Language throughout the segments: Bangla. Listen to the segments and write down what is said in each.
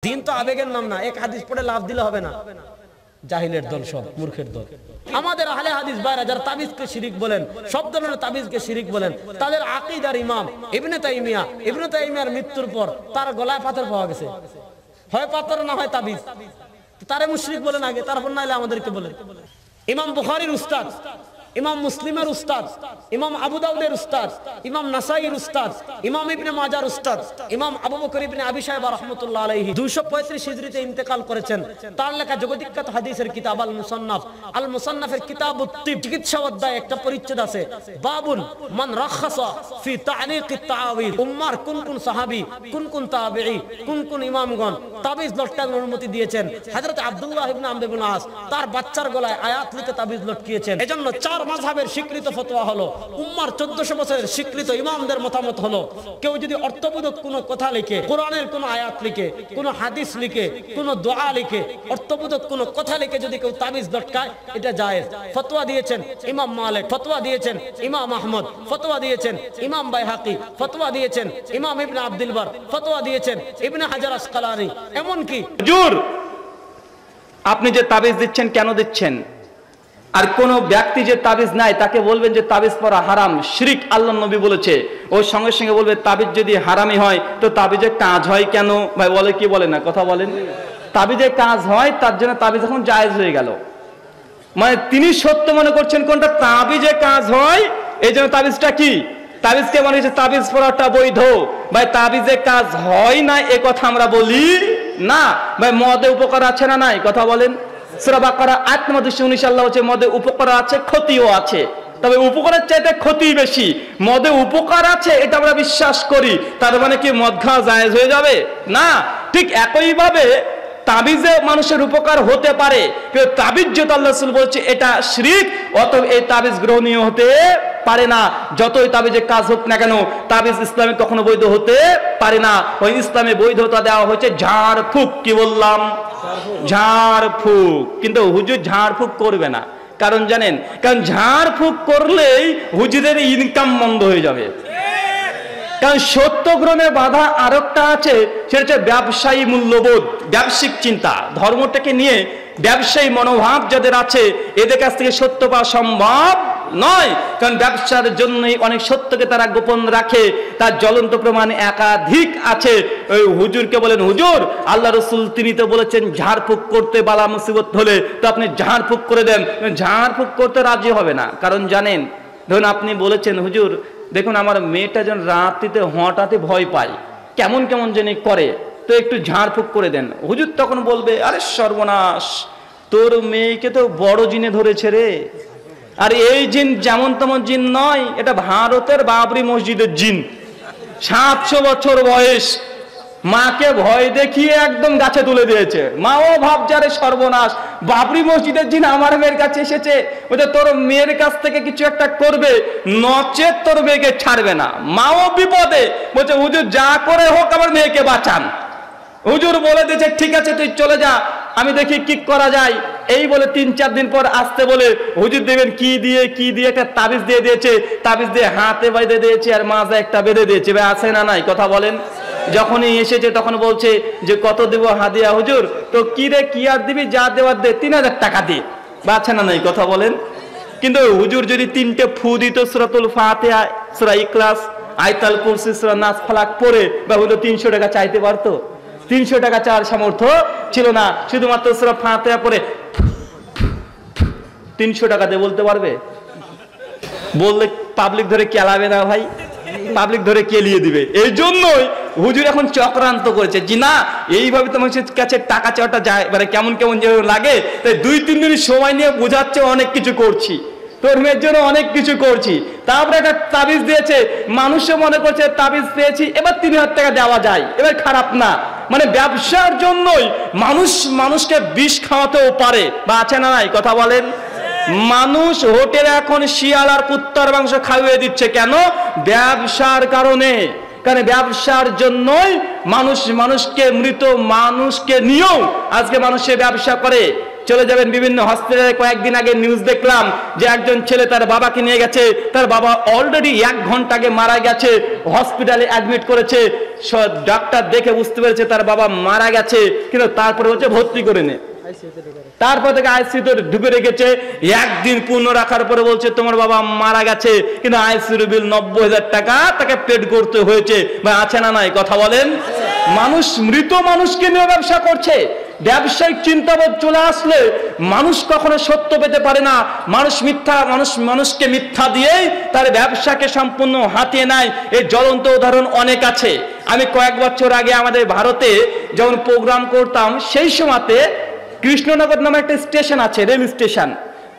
দিন তো আবেগের নাম না, এক হাদিস পড়ে লাভ দিলে হবে না। জাহিলের দল, সব মূর্খের দল। আমাদের আহলে হাদিস ভাইরা যারা তাবিজকে শিরিক বলেন, সব ধরনের তাবিজকে শিরিক বলেন, তাদের আকীদার ইমাম ইবনে তাইমিয়ার মৃত্যুর পর তার গলায় পাথর পাওয়া গেছে। হয় পাথর না হয় তাবিজ, তারে মুশরিক বলেন আগে, তারপর নাইলে আমাদেরকে বলেন। ইমাম বুখারীর উস্তাদ, ইমাম মুসলিমের উস্তাদ, ইমাম আবু দাউদের উস্তাদ, ইমাম নাসাইর উস্তাদ, ইমাম ইবনে মাজার উস্তাদ, ইমাম আবু বকর ইবনে আবি শাইবা রাহমাতুল্লাহ আলাইহি 235 হিজরিতে ইন্তেকাল করেছেন। তার লেখা জগদ্বিখ্যাত হাদিসের কিতাব আল মুসান্নাফের কিতাবুত তিব, চিকিৎসা অধ্যায়ে একটা পরিচ্ছেদ আছে, বাবুন মান রাখাসা ফি তা'নিকিত তাআবিদ। উম্মার কোন কোন সাহাবী, কোন কোন তাবেঈ, কোন কোন ইমামগণ তাবিজ লটকানোর অনুমতি দিয়েছেন। হযরত আব্দুল্লাহ ইবনে আমর ইবনে আস তার বাচ্চার গলায় আয়াত লিখে তাবিজ লটকিয়েছেন। এজন্য চার মাযহাবের স্বীকৃত ফতোয়া হলো, উম্মার 1400 বছরের স্বীকৃত ইমামদের মতামত হলো, কেউ যদি অর্থবোধক কোনো কথা লিখে, কোরআনের কোনো আয়াত লিখে, কোনো হাদিস লিখে, কোনো দোয়া লিখে, অর্থবোধক কোনো কথা লিখে যদি কেউ তাবিজ লটকায়, এটা জায়েজ। ফতোয়া দিয়েছেন ইমাম মালিক, ফতোয়া দিয়েছেন ইমাম আহমদ, ফতোয়া দিয়েছেন ইমাম বাইহাকি, ফতোয়া দিয়েছেন ইমাম ইবনে আব্দুল বার, ফতোয়া দিয়েছেন ইবনে হাজার আসকালানি। এমনকি হুজুর আপনি যে তাবিজ দিচ্ছেন কেন দিচ্ছেন? আর কোন ব্যক্তি যে তাবিজ নাই তাকে বলবেন যে তাবিজ পরা হারাম, শিরক আল্লাহর নবী বলেছে। ওর সঙ্গে সঙ্গে বলবে তাবিজ যদি হারামি হয় তো তাবিজের কাজ হয় কেন? ভাই বলে কি বলে না, কথা বলেন। তাবিজের কাজ হয় তার জন্য তাবিজ এখন জায়েজ হয়ে গেল। মানে তিনি সত্য মনে করছেন কোনটা? তাবিজের কাজ হয়, এই জন্য তাবিজটা কি? তাবিজকে মনে হচ্ছে তাবিজ পরাটা বৈধ। ভাই তাবিজের কাজ হয় না এ কথা আমরা বলি না। ভাই মদে উপকার আছে না নাই, কথা বলেন। সূরা বাকারা আয়াত নম্বর 219 আল্লাহ বলেছে মদে উপকার আছে, ক্ষতিও আছে। তবে উপকারের চাইতে ক্ষতি বেশি। মদে উপকার আছে এটা আমরা বিশ্বাস করি, তার মানে কি মদ খাওয়া জায়েজ হয়ে যাবে? না। ঠিক একই ভাবে তাবিজে মানুষের উপকার হতে পারে, কিন্তু তাবিজ যেটা আল্লাহ রাসূল বলছে এটা শিরক, অতএব এই তাবিজ গ্রহণীয় হতে পারে না। যতই তাবিজের কাজ হোক না কেন, তাবিজ ইসলামে কখনো বৈধ হতে পারে না। ওই ইসলামে বৈধতা দেওয়া হয়েছে ঝাড় ফুঁক। কি বললাম? ঝাড় ফুঁক। কিন্তু হুজুর ঝাড় ফুঁক করবে না, কারণ জানেন, কারণ ঝাড় ফুঁক করলেই হুজুরের ইনকাম বন্ধ হয়ে যাবে। কারণ সত্য গ্রহণের বাধা আরেকটা আছে, সেটা হচ্ছে ব্যবসায়ী মূল্যবোধ, ব্যবসায়িক চিন্তা। ধর্মটাকে নিয়ে ব্যবসায়ী মনোভাব যাদের আছে, এদের কাছ থেকে সত্য পাওয়া সম্ভব নয়। কারণ ব্যবসার জন্যই অনেক সত্যকে তারা গোপন রাখে, তার জ্বলন্ত প্রমাণ একাধিক আছে। ওই হুজুরকে বলেন, হুজুর আল্লাহ রসুল তিনি তো বলেছেন ঝাড়ফুঁক করতে, বালা মুসিবত হলে তো আপনি ঝাড়ফুঁক করে দেন। ঝাড়ফুঁক করতে রাজি হবে না, কারণ জানেন, ধরুন আপনি বলেছেন হুজুর দেখুন আমার মেয়েটা যেন রাত্রিতে হঠাৎই ভয় পায়, কেমন কেমন যেন করে, তো একটু ঝাড়ফুঁক করে দেন। হুজুর তখন বলবে, আরে সর্বনাশ, তোর মেয়েকে তো বড় জিনে ধরেছে রে। আর এই জিন যেমন তেমন জিন নয়, এটা ভারতের বাবরি মসজিদের জিন। 700 বছর বয়স, মাকে ভয় দেখিয়ে একদম গাছে তুলে দিয়েছে। মাও ভাবছে আরে সর্বনাশ, বাবরি মসজিদের জিন আমার মেয়ের কাছে এসেছে, বলছে তোর মেয়ের কাছ থেকে কিছু একটা করবে, নচেত তোর মেয়েকে ছাড়বে না। মাও বিপদে, বলছে হুজুর যা করে হোক আমার মেয়েকে বাঁচান। হুজুর বলে দিয়েছে ঠিক আছে তুই চলে যা, আমি দেখি কি করা যায়। এই বলে 3-4 দিন পর আসতে বলে হুজুর দেবেন কি দিয়ে একটা তাবিজ দিয়ে দিয়েছে। তাবিজ দিয়ে হাতে বেঁধে দিয়েছে আর মাঝে একটা বেঁধে দিয়েছে। ভাই আছে না নাই, কথা বলেন। যখনই এসেছে তখন বলছে যে কত দেব হাদিয়া হুজুর? তো কি রে, কি আর দিবি, যা দেওয়ার দে, 3000 টাকা দিয়ে। বা আছে না নাই, কথা বলেন। কিন্তু হুজুর যদি 3টে ফু দিত, সূরাতুল ফাতিহা, সূরা ইখলাস, আয়াতুল কুরসি, সূরা নাস, ফালাক পড়ে, বা হলো 300 টাকা চাইতে পারতো? 300 টাকা চাওয়ার সামর্থ্য ছিল না। শুধুমাত্র সূরা ফাতিহা পড়ে 300 টাকা দিয়ে বলতে পারবে? বললে পাবলিক ধরে কেলাবে না ভাই, পাবলিক ধরে কেলিয়ে দিবে। এই জন্যই হুজুর এখন চক্রান্ত করেছে, জি না এইভাবে তোমার কাছে টাকা চাওয়াটা যায়, মানে কেমন কেমন যে লাগে, তাই 2-3 দিন সময় নিয়ে বোঝাচ্ছে অনেক কিছু করছি, তোর মেয়ের জন্য অনেক কিছু করছি। তারপরে একটা তাবিজ দিয়েছে, মানুষও মনে করছে তাবিজ পেয়েছি, এবার 3000 টাকা দেওয়া যায়, এবার খারাপ না। মানে ব্যবসার জন্যই মানুষকে বিষ খাওয়াতেও পারে, বা আছে না নাই, কথা বলেন। মানুষ হোটেলে এখন শিয়াল আর কুত্তার মাংস খাইয়ে দিচ্ছে, কেন? ব্যবসার কারণে। কারণ ব্যবসার জন্যই মানুষকে মৃত মানুষকে নিয়েও আজকে মানুষের ব্যবসা করে। চলে যাবেন বিভিন্ন হসপিটালে। কয়েকদিন আগে নিউজ দেখলাম যে একজন ছেলে তার বাবাকে নিয়ে গেছে, তার বাবা অলরেডি 1 ঘন্টা আগে মারা গেছে, হসপিটালে অ্যাডমিট করেছে, ডাক্তার দেখে বুঝতে পেরেছে তার বাবা মারা গেছে, কিন্তু তারপরে হচ্ছে ভর্তি করে নে, তারপর থেকে আইসিইউতে ঢুকে রেখেছে। একদিন পূর্ণ রাখার পরে বলছে তোমার বাবা মারা গেছে, কিন্তু আইসিইউ বিল 90,000 টাকা তাকে পেড করতে হয়েছে। ভাই আছে না নাই কথা বলেন? মানুষ মৃত মানুষকে নিয়ে ব্যবসা করছে। ব্যবসায়িক চিন্তাবোধ চলে আসলে মানুষ কখনো সত্য পেতে পারে না। মানুষকে মিথ্যা দিয়েই তার ব্যবসাকে সম্পূর্ণ হাতিয়ে নেয়। এর জ্বলন্ত উদাহরণ অনেক আছে। আমি কয়েক বছর আগে আমাদের ভারতে যখন প্রোগ্রাম করতাম, সেই সময়তে কৃষ্ণনগর নামে একটা স্টেশন আছে, রেল স্টেশন।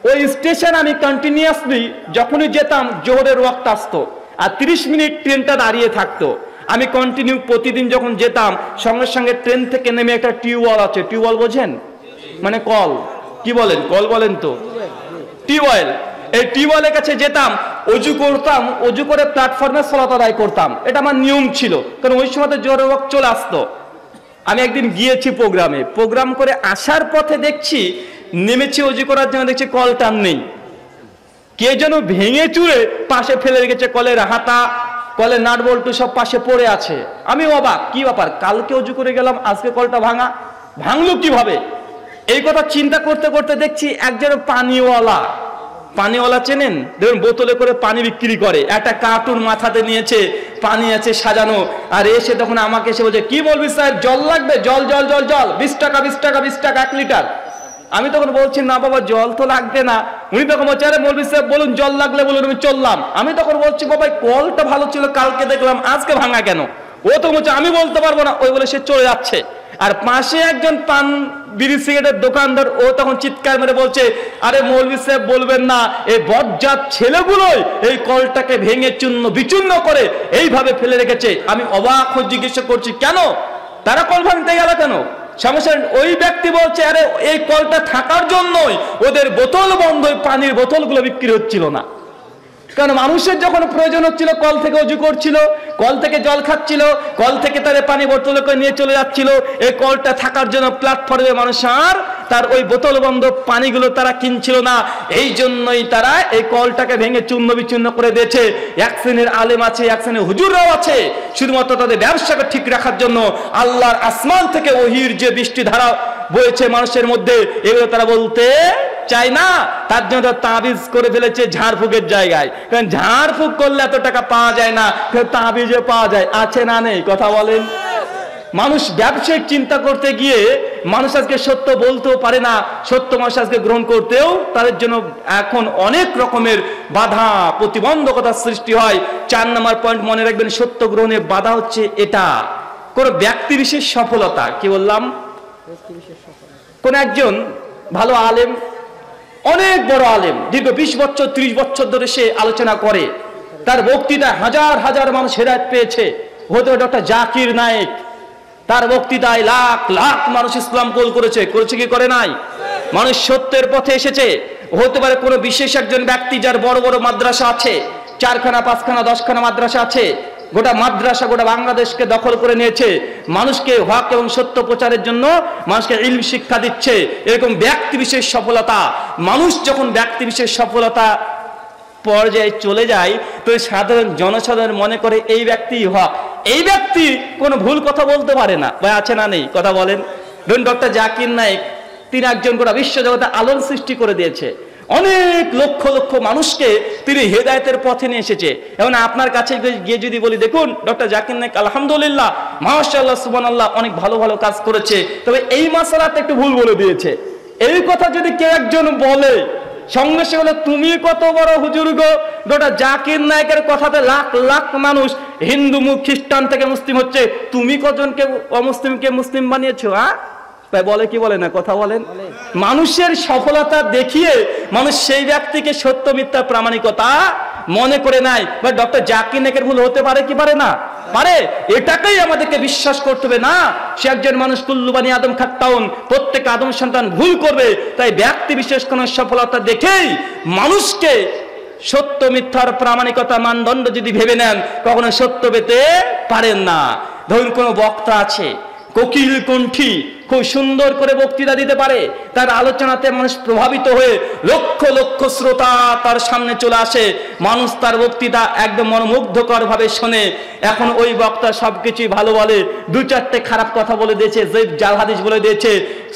ওই স্টেশন আমি কন্টিনিউয়াসলি যখনই যেতাম জোহরের ওয়াক্ত আসতো আর 30 মিনিট ট্রেনটা দাঁড়িয়ে থাকতো। আমি কন্টিনিউ প্রতিদিন যখন যেতাম, সঙ্গে সঙ্গে ট্রেন থেকে নেমে একটা টিউবওয়েল আছে, টিউবওয়েল বোঝেন মানে কল, কি বলেন কল বলেন তো, টিউবওয়েল। এই টিউবওয়েলের কাছে যেতাম, অজু করতাম, অজু করে প্ল্যাটফর্মে সালাত আদায় করতাম। এটা আমার নিয়ম ছিল, কারণ ওই সময়তে জোহরের ওয়াক্ত চলে আসতো। আমি একদিন গিয়েছি প্রোগ্রাম করে আসার পথে দেখছি নেমেছি অজু করার জন্য, দেখছি কলটা নেই, কে যেন ভেঙে চুরে পাশে ফেলে রেখেছে। কলের হাতা, কলের নাট বল্টু সব পাশে পড়ে আছে। আমি অবাক, কি ব্যাপার, কালকে অজু করে গেলাম, আজকে কলটা ভাঙলো কিভাবে? এই কথা চিন্তা করতে করতে দেখছি একজন পানিওয়ালা চেনেন? দেখুন বোতলে করে পানি বিক্রি করে, একটা কার্টুন মাথাতে নিয়েছে, পানি আছে সাজানো, আর এসে তখন আমাকে এসে বলছে কি বলবি স্যার, জল লাগবে? জল 20 টাকা 1 লিটার। আমি তখন বলছি না বাবা জল তো লাগবে না। উনি তখন বলছে আরে মৌলভী সাহেব বলুন জল লাগলে বলুন, আমি চললাম। আমি তখন বলছি বাবা কলটা ভালো ছিল, কালকে দেখলাম, আজকে ভাঙা কেন? ও তো বলছে আমি বলতে পারবো না, ওই বলে সে চলে যাচ্ছে। আর পাশে একজন পান বিড়ি সিগারেটের দোকানদার, ও তখন চিৎকার মেরে বলছে আরে মৌলভী সাহেব বলবেন না, এই বজ্জাত ছেলেগুলোই এই কলটাকে ভেঙে চূর্ণ বিচূর্ণ করে এইভাবে ফেলে রেখেছে। আমি অবাক হয়ে জিজ্ঞাসা করছি কেন তারা কল ভাঙতে গেল কেন? সমস্যা ওই ব্যক্তি বলছে আরে এই কলটা থাকার জন্যই ওদের বোতল বন্ধ, পানির বোতলগুলো বিক্রি হচ্ছিল না। কারণ মানুষের যখন প্রয়োজন হচ্ছিল কল থেকে অজু করছিল, কল থেকে জল খাচ্ছিল, কল থেকে তাদের পানি বোতলে করে নিয়ে চলে যাচ্ছিল। এই কলটা থাকার জন্য প্ল্যাটফর্মে মানুষ আর তার ওই বোতল বন্ধ পানিগুলো তারা কিনছিল না। এই জন্যই তারা এই কলটাকে ভেঙে চূর্ণ বিচূর্ণ করে দিয়েছে। এক শ্রেণীর আলেম আছে, এক শ্রেণীর হুজুররাও আছে, শুধুমাত্র তাদের ব্যবসাকে ঠিক রাখার জন্য আল্লাহর আসমান থেকে ওহির যে বৃষ্টি ধারা বয়েছে মানুষের মধ্যে, এগুলো তারা বলতে চায় না। তার জন্য তাবিজ করে ফেলেছে ঝাড়ফুঁকের জায়গায়, কারণ ঝাড়ফুঁক করলে এত টাকা পাওয়া যায় না, তাবিজে পাওয়া যায়। আছে না নেই কথা বলেন? মানুষ ব্যবসায়িক চিন্তা করতে গিয়ে মানুষ আজকে সত্য বলতেও পারে না, সত্য মানুষ আজকে গ্রহণ করতেও তাদের জন্য এখন অনেক রকমের বাধা প্রতিবন্ধকতার সৃষ্টি হয়। 4 নম্বর পয়েন্ট মনে রাখবেন, সত্য গ্রহণের বাধা হচ্ছে এটা কোন ব্যক্তি বিশেষ সফলতা। কি বললাম? কোন একজন ভালো আলেম, অনেক বড় আলেম, দীর্ঘ 20 বছর 30 বছর ধরে সে আলোচনা করে, তার বক্তৃতায় হাজার হাজার মানুষ হেদায়েত পেয়েছে। হতে ডক্টর জাকির নায়েক, তার বক্তৃতায় লাখ লাখ মানুষ ইসলাম কবুল করেছে কি করে নাই? মানুষ সত্যের পথে এসেছে। হতে পারে কোনো বিশেষ একজন ব্যক্তি যার বড় বড় মাদ্রাসা আছে, 4খানা 5খানা 10খানা মাদ্রাসা আছে, গোটা মাদ্রাসা গোটা বাংলাদেশকে দখল করে নিয়েছে, মানুষকে হক এবং সত্য প্রচারের জন্য মানুষকে ইলম শিক্ষা দিচ্ছে। এরকম ব্যক্তি বিশেষ সফলতা, মানুষ যখন ব্যক্তি বিশেষ সফলতা পর্যায়ে চলে যায় তো সাধারণ জনসাধারণ মনে করে এই ব্যক্তি হক, এই ব্যক্তি কোনো ভুল কথা বলতে পারে না। ভাই আছে না নেই কথা বলেন? ধরুন ডক্টর জাকির নায়েক, তিনি একজন গোটা বিশ্বজগতে আলোড়ন সৃষ্টি করে দিয়েছে, অনেক লক্ষ লক্ষ মানুষকে তিনি হেদায়েতের পথে নিয়ে এসেছে। এবং আপনার কাছে গিয়ে যদি বলি দেখুন ডক্টর জাকির নায়েক আলহামদুলিল্লাহ মাশাআল্লাহ সুবহানাল্লাহ অনেক ভালো ভালো কাজ করেছে, তবে এই মাসালাতে একটু ভুল বলে দিয়েছে, এই কথা যদি কেউ একজন বলে সঙ্গে সঙ্গে তুমি কত বড় হুজুর গো, ডক্টর জাকির নায়েকের কথাতে লাখ লাখ মানুষ হিন্দু খ্রিস্টান থেকে মুসলিম হচ্ছে, তুমি কজনকে অমুসলিমকে মুসলিম বানিয়েছো? তাই বলে কি বলে না কথা বলেন? মানুষের সফলতা দেখিয়ে মানুষ সেই ব্যক্তিকে সত্য মিথ্যা প্রামাণিকতা মনে করে নাই। বা ডক্টর জাকির নায়েকের ভুল হতে পারে কি পারে না? পারে। এটাকেই আমাদেরকে বিশ্বাস করতে হবে না, সে একজন মানুষ, কুল্লু বানি আদম খাত্তাউন, প্রত্যেক আদম সন্তান ভুল করবে। তাই ব্যক্তি বিশেষ কোন সফলতা দেখেই মানুষকে সত্য মিথ্যার প্রামাণিকতা মানদণ্ড যদি ভেবে নেন কখনো সত্য পেতে পারেন না। ধরুন কোনো বক্তা আছে, কোকিল কণ্ঠী, খুব সুন্দর করে বক্তৃতা দিতে পারে, তার আলোচনাতে মানুষ প্রভাবিত হয়ে লক্ষ লক্ষ শ্রোতা তার সামনে চলে আসে, মানুষ তার বক্তৃতা একদম মনোমুগ্ধকর ভাবে শোনে। এখন ওই বক্তা সবকিছুই ভালো বলে, দু চারটে খারাপ কথা বলে দিয়েছে, যে জাল হাদিস বলে দিয়েছে,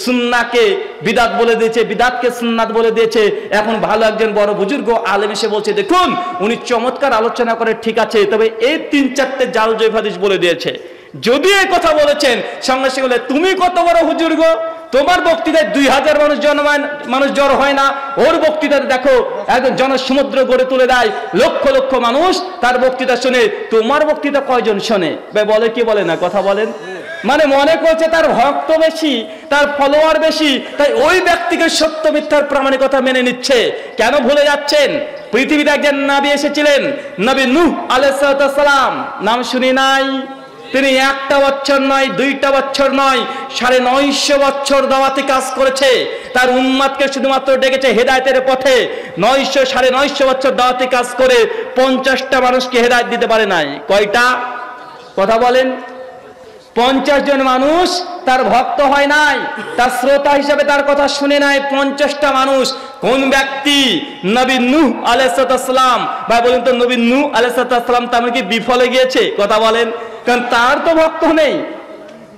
সুন্নাহকে বিদাত বলে দিয়েছে, বিদাতকে সুন্নাত বলে দিয়েছে। এখন ভালো একজন বড় বুজুর্গ আলেম এসে বলছে, দেখুন উনি চমৎকার আলোচনা করে, ঠিক আছে, তবে এই 3-4টে জাল জৈব হাদিস বলে দিয়েছে। যদি এই কথা বলেছেন, সঙ্গে সঙ্গে বলে, তুমি কত বড় হুজুর গো, তোমার বক্তৃতায় 2000 মানুষ জড়ো হয় না, ওর বক্তৃতাতে দেখো একদম জনসমুদ্র গড়ে তুলে দেয়, লক্ষ লক্ষ মানুষ তার বক্তৃতা শুনে, তোমার বক্তৃতা কয়জন শোনে? বলে কি বলে না, কথা বলেন। মানে মনে করছে তার ভক্ত বেশি, তার ফলোয়ার বেশি, তাই ওই ব্যক্তিকে সত্য মিথ্যার প্রামাণিকতা মেনে নিচ্ছে। কেন ভুলে যাচ্ছেন, পৃথিবীতে একজন নবী এসেছিলেন, নবী নূহ আলাইহিস সালাম, নাম শুনি নাই? তিনি 1টা বছর নয়, 2টা বছর নয়, 950 বছর দাওয়াতি কাজ করেছে। তার উম্মতকে শুধুমাত্র ডেকেছে হেদায়েতের পথে। 950 বছর দাওয়াতি কাজ করে 50টা মানুষকে হেদায়েত দিতে পারে নাই। কয়টা? কথা বলেন। 50 জন মানুষ তার ভক্ত হয় নাই, তার শ্রোতা হিসেবে তার কথা শুনে নাই 50টা মানুষ। কোন ব্যক্তি? নবী নূহ আলাইহিস সালাম। ভাই বলেন তো, নবী নূহ আলাইহিস সালাম তার কি বিফলে গিয়েছে? কথা বলেন। কারণ তার তো ভক্ত নেই,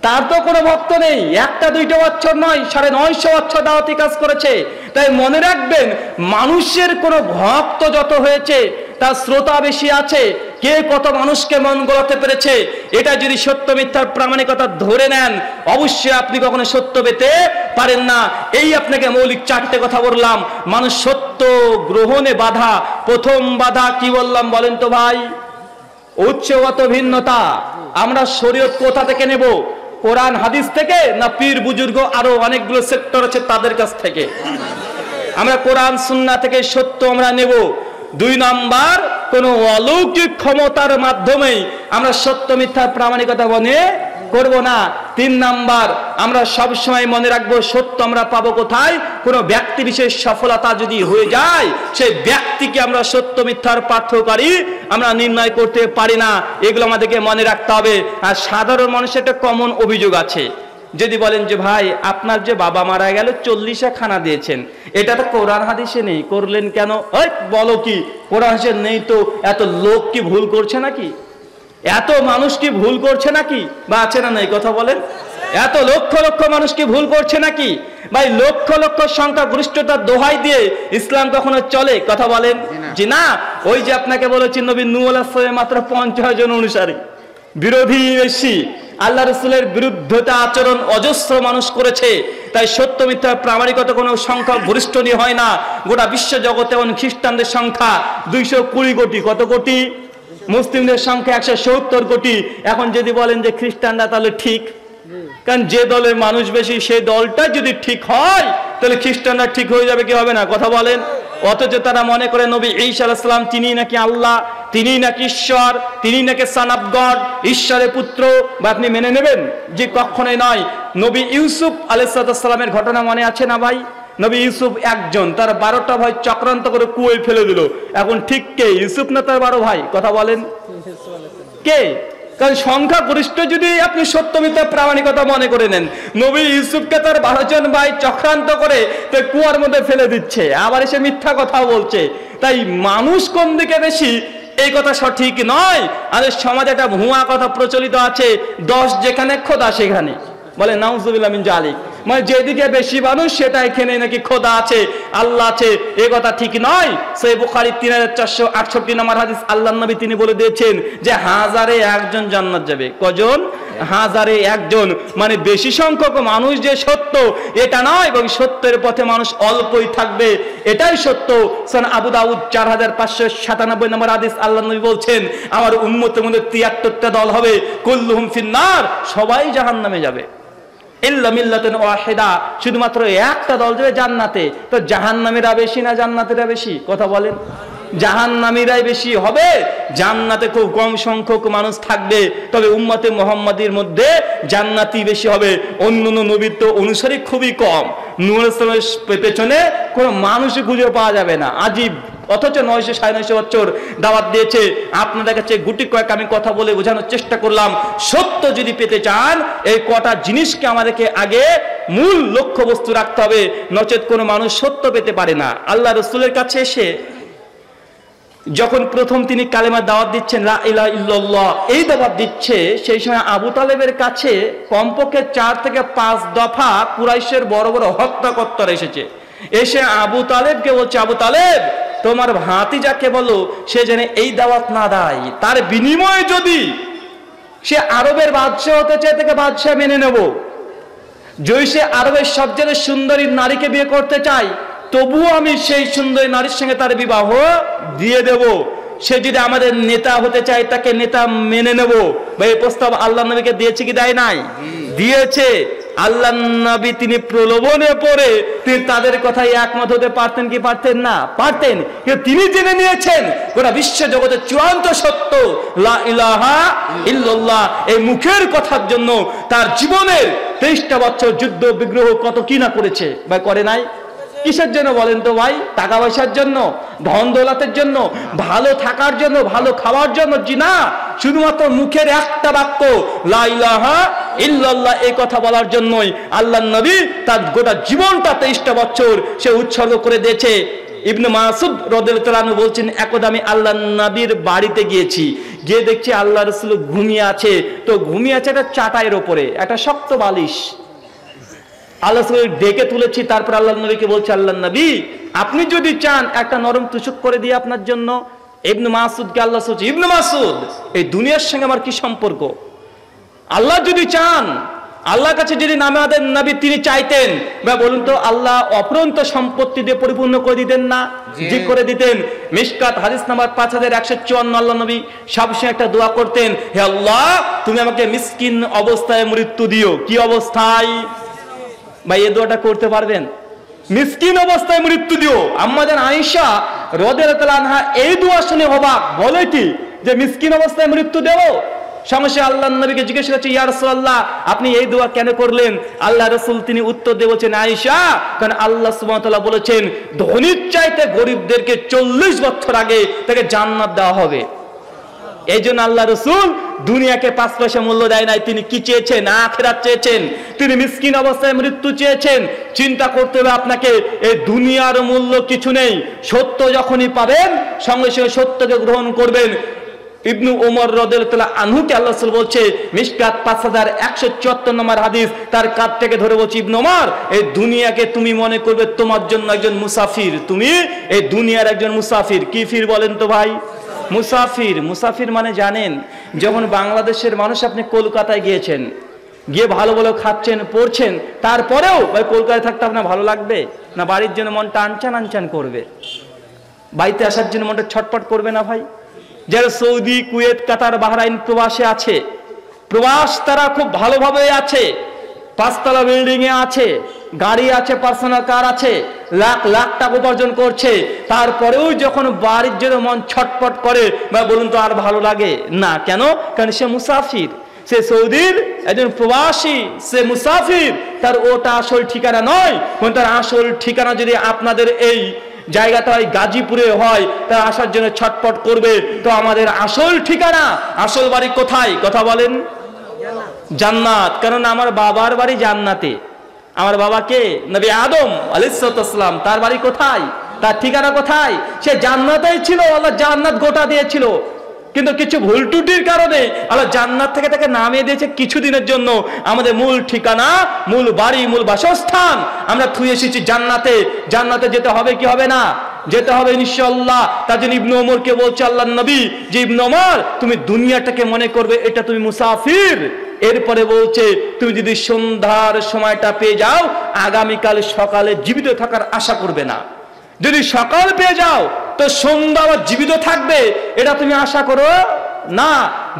তার তো কোনো ভক্ত নেই। 1টা 2টা বছর নয়, 950 বছর দাওয়াতি কাজ করেছে। তাই মনে রাখবেন, মানুষের কোনো ভক্ত যত হয়েছে, তার শ্রোতা বেশি আছে, কে কত মানুষকে মন গলাতে পেরেছে, এটা যদি সত্য মিথ্যার প্রামাণিকতা ধরে নেন, অবশ্যই আপনি কখনো সত্য পেতে পারেন না। এই আপনাকে মৌলিক 4টে কথা বললাম। মানুষ সত্য গ্রহণে বাধা। প্রথম বাধা কি বললাম বলেন তো ভাই? উৎসগত ভিন্নতা। আমরা শরীয়ত কোথা থেকে নেব? কোরআন হাদিস থেকে, না পীর বুজুর্গ আরো অনেকগুলো সেক্টর আছে তাদের কাছ থেকে? আমরা কোরআন সুন্নাহ থেকে সত্য আমরা নেব। 2 নাম্বার, কোন অলৌকিক ক্ষমতার মাধ্যমেই আমরা সত্য মিথ্যার প্রামাণিকতা মনে করব না। 3 নাম্বার, আমরা সব সময় মনে রাখবো সত্য আমরা পাবো কোথায়? কোন ব্যক্তি বিশেষ সফলতা যদি হয়ে যায়, সেই ব্যক্তিকে আমরা সত্য মিথ্যার পার্থক্যকারী আমরা নির্ণয় করতে পারি না। এগুলো আমাদেরকে মনে রাখতে হবে। আর সাধারণ মানুষের একটা কমন অভিযোগ আছে, যদি বলেন যে ভাই আপনার যে বাবা মারা গেল 40 খানা দিয়েছেন, এটা তো কোরআন হাদিসে নেই, করলেন কেন? ওই বলো কি কোরআন হাদিসে নেই তো এত লোক কি ভুল করছে নাকি? এত মানুষ কি ভুল করছে নাকি? বা আছে না নাই? কথা বলেন। এত লক্ষ লক্ষ মানুষ কি ভুল করছে নাকি? ভাই লক্ষ লক্ষ সংখ্যা গরিষ্ঠতার দোহাই দিয়ে ইসলাম কখনো চলে? কথা বলেন। জি না। ওই যে আপনাকে বলেছি, নবী নূহ আলাইহিস সালাম মাত্র 50 জন অনুসারী, বিরোধী বেশি, আল্লাহ রাসূলের বিরুদ্ধতা আচরণ অজস্র মানুষ করেছে। তাই সত্য মিথ্যার প্রামাণিকতা কোনো সংখ্যা গরিষ্ঠ নিয়ে হয় না। গোটা বিশ্ব জগতে এবং খ্রিস্টানদের সংখ্যা 220 কোটি। কত কোটি? মুসলিমদের সংখ্যা 170 কোটি। এখন যদি বলেন যে খ্রিস্টানরা, তাহলে ঠিক, কারণ যে দলের মানুষ বেশি সেই দলটা যদি ঠিক হয়, তাহলে খ্রিস্টানরা ঠিক হয়ে যাবে কি হবে না? কথা বলেন। অথচ তারা মনে করে নবী ঈসা আলাইহিস সালাম তিনি নাকি আল্লাহ, তিনি নাকি ঈশ্বর, তিনি নাকি সন অফ গড, ঈশ্বরের পুত্র। বা আপনি মেনে নেবেন? যে কখনোই নয়। নবী ইউসুফ আলাইহিস সালামের ঘটনা মনে আছে না ভাই? নবী ইউসুফ একজন, তার 12টা ভাই চক্রান্ত করে কুয়োয় ফেলে দিল। এখন ঠিক কে, ইউসুফ না তার 12 ভাই? কথা বলেন। কে? কারণ সংখ্যা গরিষ্ঠ যদি আপনি সত্য মিথ্যা প্রামাণিকতা মনে করে নেন, নবী ইউসুফকে তার 12 জন ভাই চক্রান্ত করে তো কুয়ার মধ্যে ফেলে দিচ্ছে, আবার এসে মিথ্যা কথা বলছে। তাই মানুষ কোন দিকে বেশি, এই কথা সঠিক নয়। আমাদের সমাজে একটা ভুয়া কথা প্রচলিত আছে, 10 যেখানে খোদা সেখানে। বলে নাউজুবিল্লাহ মিন জালিক। মানে যেদিকে বেশি মানুষ সেটা এখানে নাকি খোদা আছে, আল্লাহ আছে। এ কথা ঠিক নয়। সহিহ বুখারী 3468 নম্বর হাদিস, আল্লাহর নবী তিনি বলে দিয়েছেন যে 1000-এ 1 জন জান্নাত যাবে। কজন? 1000-এ 1 জন। মানে বেশি সংখ্যক মানুষ যে সত্য এটা নয়, এবং সত্যের পথে মানুষ অল্পই থাকবে, এটাই সত্য। সুনান আবু দাউদ 4597 নম্বর হাদিস, আল্লাহর নবী বলছেন আমার উম্মতের মধ্যে 73টা দল হবে, কুল্লুহুম ফিন্নার, সবাই জাহান্নামে যাবে, ইল্লা মিল্লাতুন ওয়াহিদা, শুধুমাত্র একটা দল যাবে জান্নাতে। তো জাহান্নামীরা বেশি না জান্নাতীরা বেশি? কথা বলেন। জাহান্নামীরাই বেশি হবে, জান্নাতে খুব কম সংখ্যক মানুষ থাকবে। তবে উম্মতে মুহাম্মাদির মধ্যে জান্নাতি বেশি হবে। অন্যান্য নবীর তো অনুসারী খুবই কম। নূহ আলাইহিস সালামের পেছনে কোনো মানুষই খুঁজে পাওয়া যাবে না। আজীব অথচ 900 950 বছর দাওয়াত দিয়েছে। আপনাদের কাছে গুটি কয়েক আমি কথা বলে বোঝানোর চেষ্টা করলাম। সত্য যদি পেতে চান এই কটা জিনিসকে আমাদেরকে আগে মূল লক্ষ্য বস্তু রাখতে হবে, নচেত কোনো মানুষ সত্য পেতে পারে না। আল্লাহ রসুলের কাছে এসে যখন প্রথম তিনি কালেমার দাওয়াত দিচ্ছেন, লা ইলাহা ইল্লাল্লাহ, এই দাওয়াত দিচ্ছে, সেই সময় আবু তালেবের কাছে কমপক্ষে 4 থেকে 5 দফা কুরাইশের বড় বড় হত্যাকর্তারা এসেছে। এসে আবু তালেবকে বলছে, আবু তালেব তোমার ভাতিজাকে বলো সে যেন এই দাওয়াত না দেয়, তার বিনিময়ে যদি সে আরবের বাদশাহ হতে চায় তাকে বাদশাহ মেনে নেব, যদি সে আরবের সবচেয়ে সুন্দরী নারীকে বিয়ে করতে চায় তবুও আমি সেই সুন্দরী নারীর সঙ্গে তার বিবাহ দিয়ে দেব, সে যদি আমাদের নেতা হতে চায় তাকে নেতা মেনে নেব। ভাই এই প্রস্তাব আল্লাহ নবীকে দিয়েছে কি দেয় নাই? দিয়েছে। আল্লাহ নবী তিনি প্রলোভনে পড়ে তিনি তাদের কথায় একমত হতে পারতেন কি পারতেন না? পারতেন। কিন্তু তিনি জেনে নিয়েছেন গোটা বিশ্ব জগতের চূড়ান্ত সত্য লা ইলাহা ইল্লাল্লাহ, এই মুখের কথার জন্য তার জীবনের 23টা বছর যুদ্ধ বিগ্রহ কত কি না করেছে, ভাই করে নাই? কিসের জন্য বলেন তো ভাই? টাকা পয়সার জন্য, ধন দৌলতের জন্য, ভালো থাকার জন্য, ভালো খাওয়ার জন্য? জি না, শুধুমাত্র মুখের একটা বাক্য লা ইলাহা ইল্লাল্লাহ এই কথা বলার জন্যই আল্লাহর নবী তার গোটা জীবনটা 23টা বছর সে উৎসর্গ করে দিয়েছে। ইবনে মাসুদ রাদিয়াল্লাহু তাআলা আনহু বলছেন, একদা আমি আল্লাহর নবীর বাড়িতে গিয়েছি, গিয়ে দেখছি আল্লাহ রাসূল ঘুমিয়ে আছে। তো ঘুমিয়ে আছে একটা চাটাইয়ের উপরে, একটা শক্ত বালিশ। আল্লাহ ডেকে তুলেছি, তারপর আল্লাহ নবীকে বলছে, আল্লাহ নবী আপনি যদি চান একটা নরম তুষক করে দিয়ে আপনার জন্য। ইবনে মাসুদকে আল্লাহ বলছে, ইবনে মাসুদ এই দুনিয়ার সঙ্গে আমার কি সম্পর্ক? আল্লাহ যদি চান, আল্লাহর কাছে যদি নামে আমাদের নবী তিনি চাইতেন, বা বলুন তো আল্লাহ অপরন্ত সম্পত্তি দিয়ে পরিপূর্ণ করে দিতেন না? জি করে দিতেন। মিশকাত হাদিস নাম্বার 5154 আল্লাহ নবী সবসময় একটা দোয়া করতেন, হে আল্লাহ তুমি আমাকে মিসকিন অবস্থায় মৃত্যু দিও। কি অবস্থায়? ভাই এই দোয়াটা করতে পারবেন? মিসকিন অবস্থায় মৃত্যু দিও। আম্মাজান আয়েশা রাদিয়াল্লাহু তাআলা আনহা এই দোয়া শুনে অবাক, বলে কি যে মিসকিন অবস্থায় মৃত্যু দেব? সমস্যা আল্লাহর নবীকে জিজ্ঞেস করছে, ইয়া রাসূলুল্লাহ আপনি এই দোয়া কেন করলেন? আল্লাহ রাসূল তিনি উত্তর দিয়ে বলেছেন, আয়েশা কারণ আল্লাহ সুবহানাহু ওয়া তাআলা বলেছেন ধনীর চাইতে গরিবদেরকে 40 বছর আগে তাকে জান্নাত দেওয়া হবে। এই জন্য আল্লাহ রসুল দুনিয়াকে 5 পয়সা মূল্য দেয় নাই। তিনি কি চেয়েছেন? আখিরাত চেয়েছেন। তিনি মিসকিন অবস্থায় মৃত্যু চেয়েছেন। চিন্তা করতে হবে আপনাকে, এই দুনিয়ার মূল্য কিছু নেই। সত্য যখনই পাবেন সঙ্গে সঙ্গে সত্যকে গ্রহণ করবেন। ইবনু ওমর রাদিয়াল্লাহু তাআলা আনহুকে আল্লাহ রাসূল বলছে, মিশকাত 5174 নম্বর হাদিস, তার কাঁধ থেকে ধরে বলছে, ইবনু ওমর এই দুনিয়াকে তুমি মনে করবে তোমার জন্য একজন মুসাফির, তুমি এই দুনিয়ার একজন মুসাফির। কি ফির বলেন তো ভাই? মুসাফির। মুসাফির মানে জানেন, যখন বাংলাদেশের মানুষ আপনি কলকাতায় গিয়েছেন, গিয়ে ভালো ভালো খাচ্ছেন পড়ছেন, তারপরেও ভাই কলকাতায় থাকতে আপনার ভালো লাগবে না? বাড়ির জন্য মনটা আনচান আনচান করবে, বাড়িতে আসার জন্য মনটা ছটপট করবে না ভাই? যারা সৌদি, কুয়েত, কাতার, বাহরাইন প্রবাসে আছে, প্রবাস তারা খুব ভালোভাবে আছে, 5 তলা বিল্ডিং এ আছে, গাড়ি আছে, পার্সোনাল কার আছে, লাখ লাখ টাকা উপার্জন করছে, তারপরেও যখন বাড়ির জন্য মন ছটপট করে, বা বলুন তো আর ভালো লাগে না কেন? কারণ সে মুসাফির, সে সৌদির একজন প্রবাসী, সে মুসাফির। তার ওটা আসল ঠিকানা নয়। তার আসল ঠিকানা যদি আপনাদের এই জায়গাটা হয় গাজীপুরে হয়, তা আসার জন্য ছটপট করবে। তো আমাদের আসল ঠিকানা, আসল বাড়ি কোথায়? কথা বলেন। জান্নাত। কারণ আমার বাবার বাড়ি জান্নাতে। আমার বাবাকে নবী আদম আলাইহিস সালাম, তার বাড়ি কোথায়? তার ঠিকানা কোথায়? সে জান্নাতেই ছিল। আল্লাহ জান্নাত গোটা দিয়েছিল, কিন্তু কিছু ভুল ত্রুটির কারণে আল্লাহ জান্নাত থেকে তাকে নামিয়ে দিয়েছে কিছুদিনের জন্য। আমাদের মূল ঠিকানা, মূল বাড়ি, মূল বাসস্থান আমরা থুয়ে এসেছি জান্নাতে। জান্নাতে যেতে হবে কি হবে না? যেতে হবে ইনশাআল্লাহ। তার জন্য ইবনে ওমরকে বলছে আল্লাহর নবী যে, ইবনে ওমর তুমি দুনিয়াটাকে মনে করবে এটা তুমি মুসাফির। এরপরে বলছে তুমি যদি সন্ধ্যার সময়টা পেয়ে যাও, আগামীকাল সকালে জীবিত থাকার আশা করবে না। যদি সকাল পেয়ে যাও তো সন্ধ্যা আবার জীবিত থাকবে, এটা তুমি আশা করো না।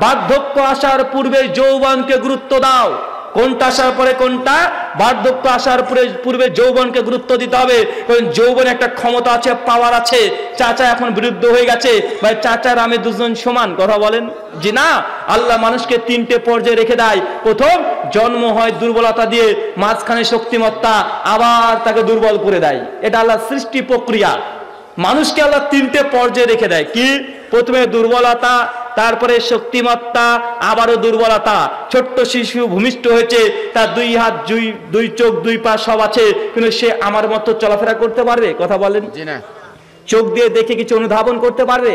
বার্ধক্য আসার পূর্বে যৌবনকে গুরুত্ব দাও। কোনটা আসার পরে কোনটা? বার্ধক্য আসার পূর্বে যৌবনকে গুরুত্ব দিতে হবে। কারণ যৌবনে একটা ক্ষমতা আছে, পাওয়ার আছে। চাচা এখন বিরুদ্ধ হয়ে গেছে, ভাই চাচার আমি দুজন সমান। কথা বলেন জি না? আল্লাহ মানুষকে 3টে পর্যায়ে রেখে দেয়। প্রথম জন্ম হয় দুর্বলতা দিয়ে, মাঝখানে শক্তিমত্তা, আবার তাকে দুর্বল করে দেয়। এটা আল্লাহ সৃষ্টি প্রক্রিয়া। মানুষকে আল্লাহ তিনটে পর্যায়ে রেখে দেয়। কি? প্রথমে দুর্বলতা, তারপরে শক্তিমত্তা, আবারও দুর্বলতা। ছোট্ট শিশু ভূমিষ্ঠ হয়েছে, তার 2 হাত 2 চোখ 2 পা সব আছে, কিন্তু সে আমার মতো চলাফেরা করতে পারবে? কথা বলেন। চোখ দিয়ে দেখে কিছু অনুধাবন করতে পারবে?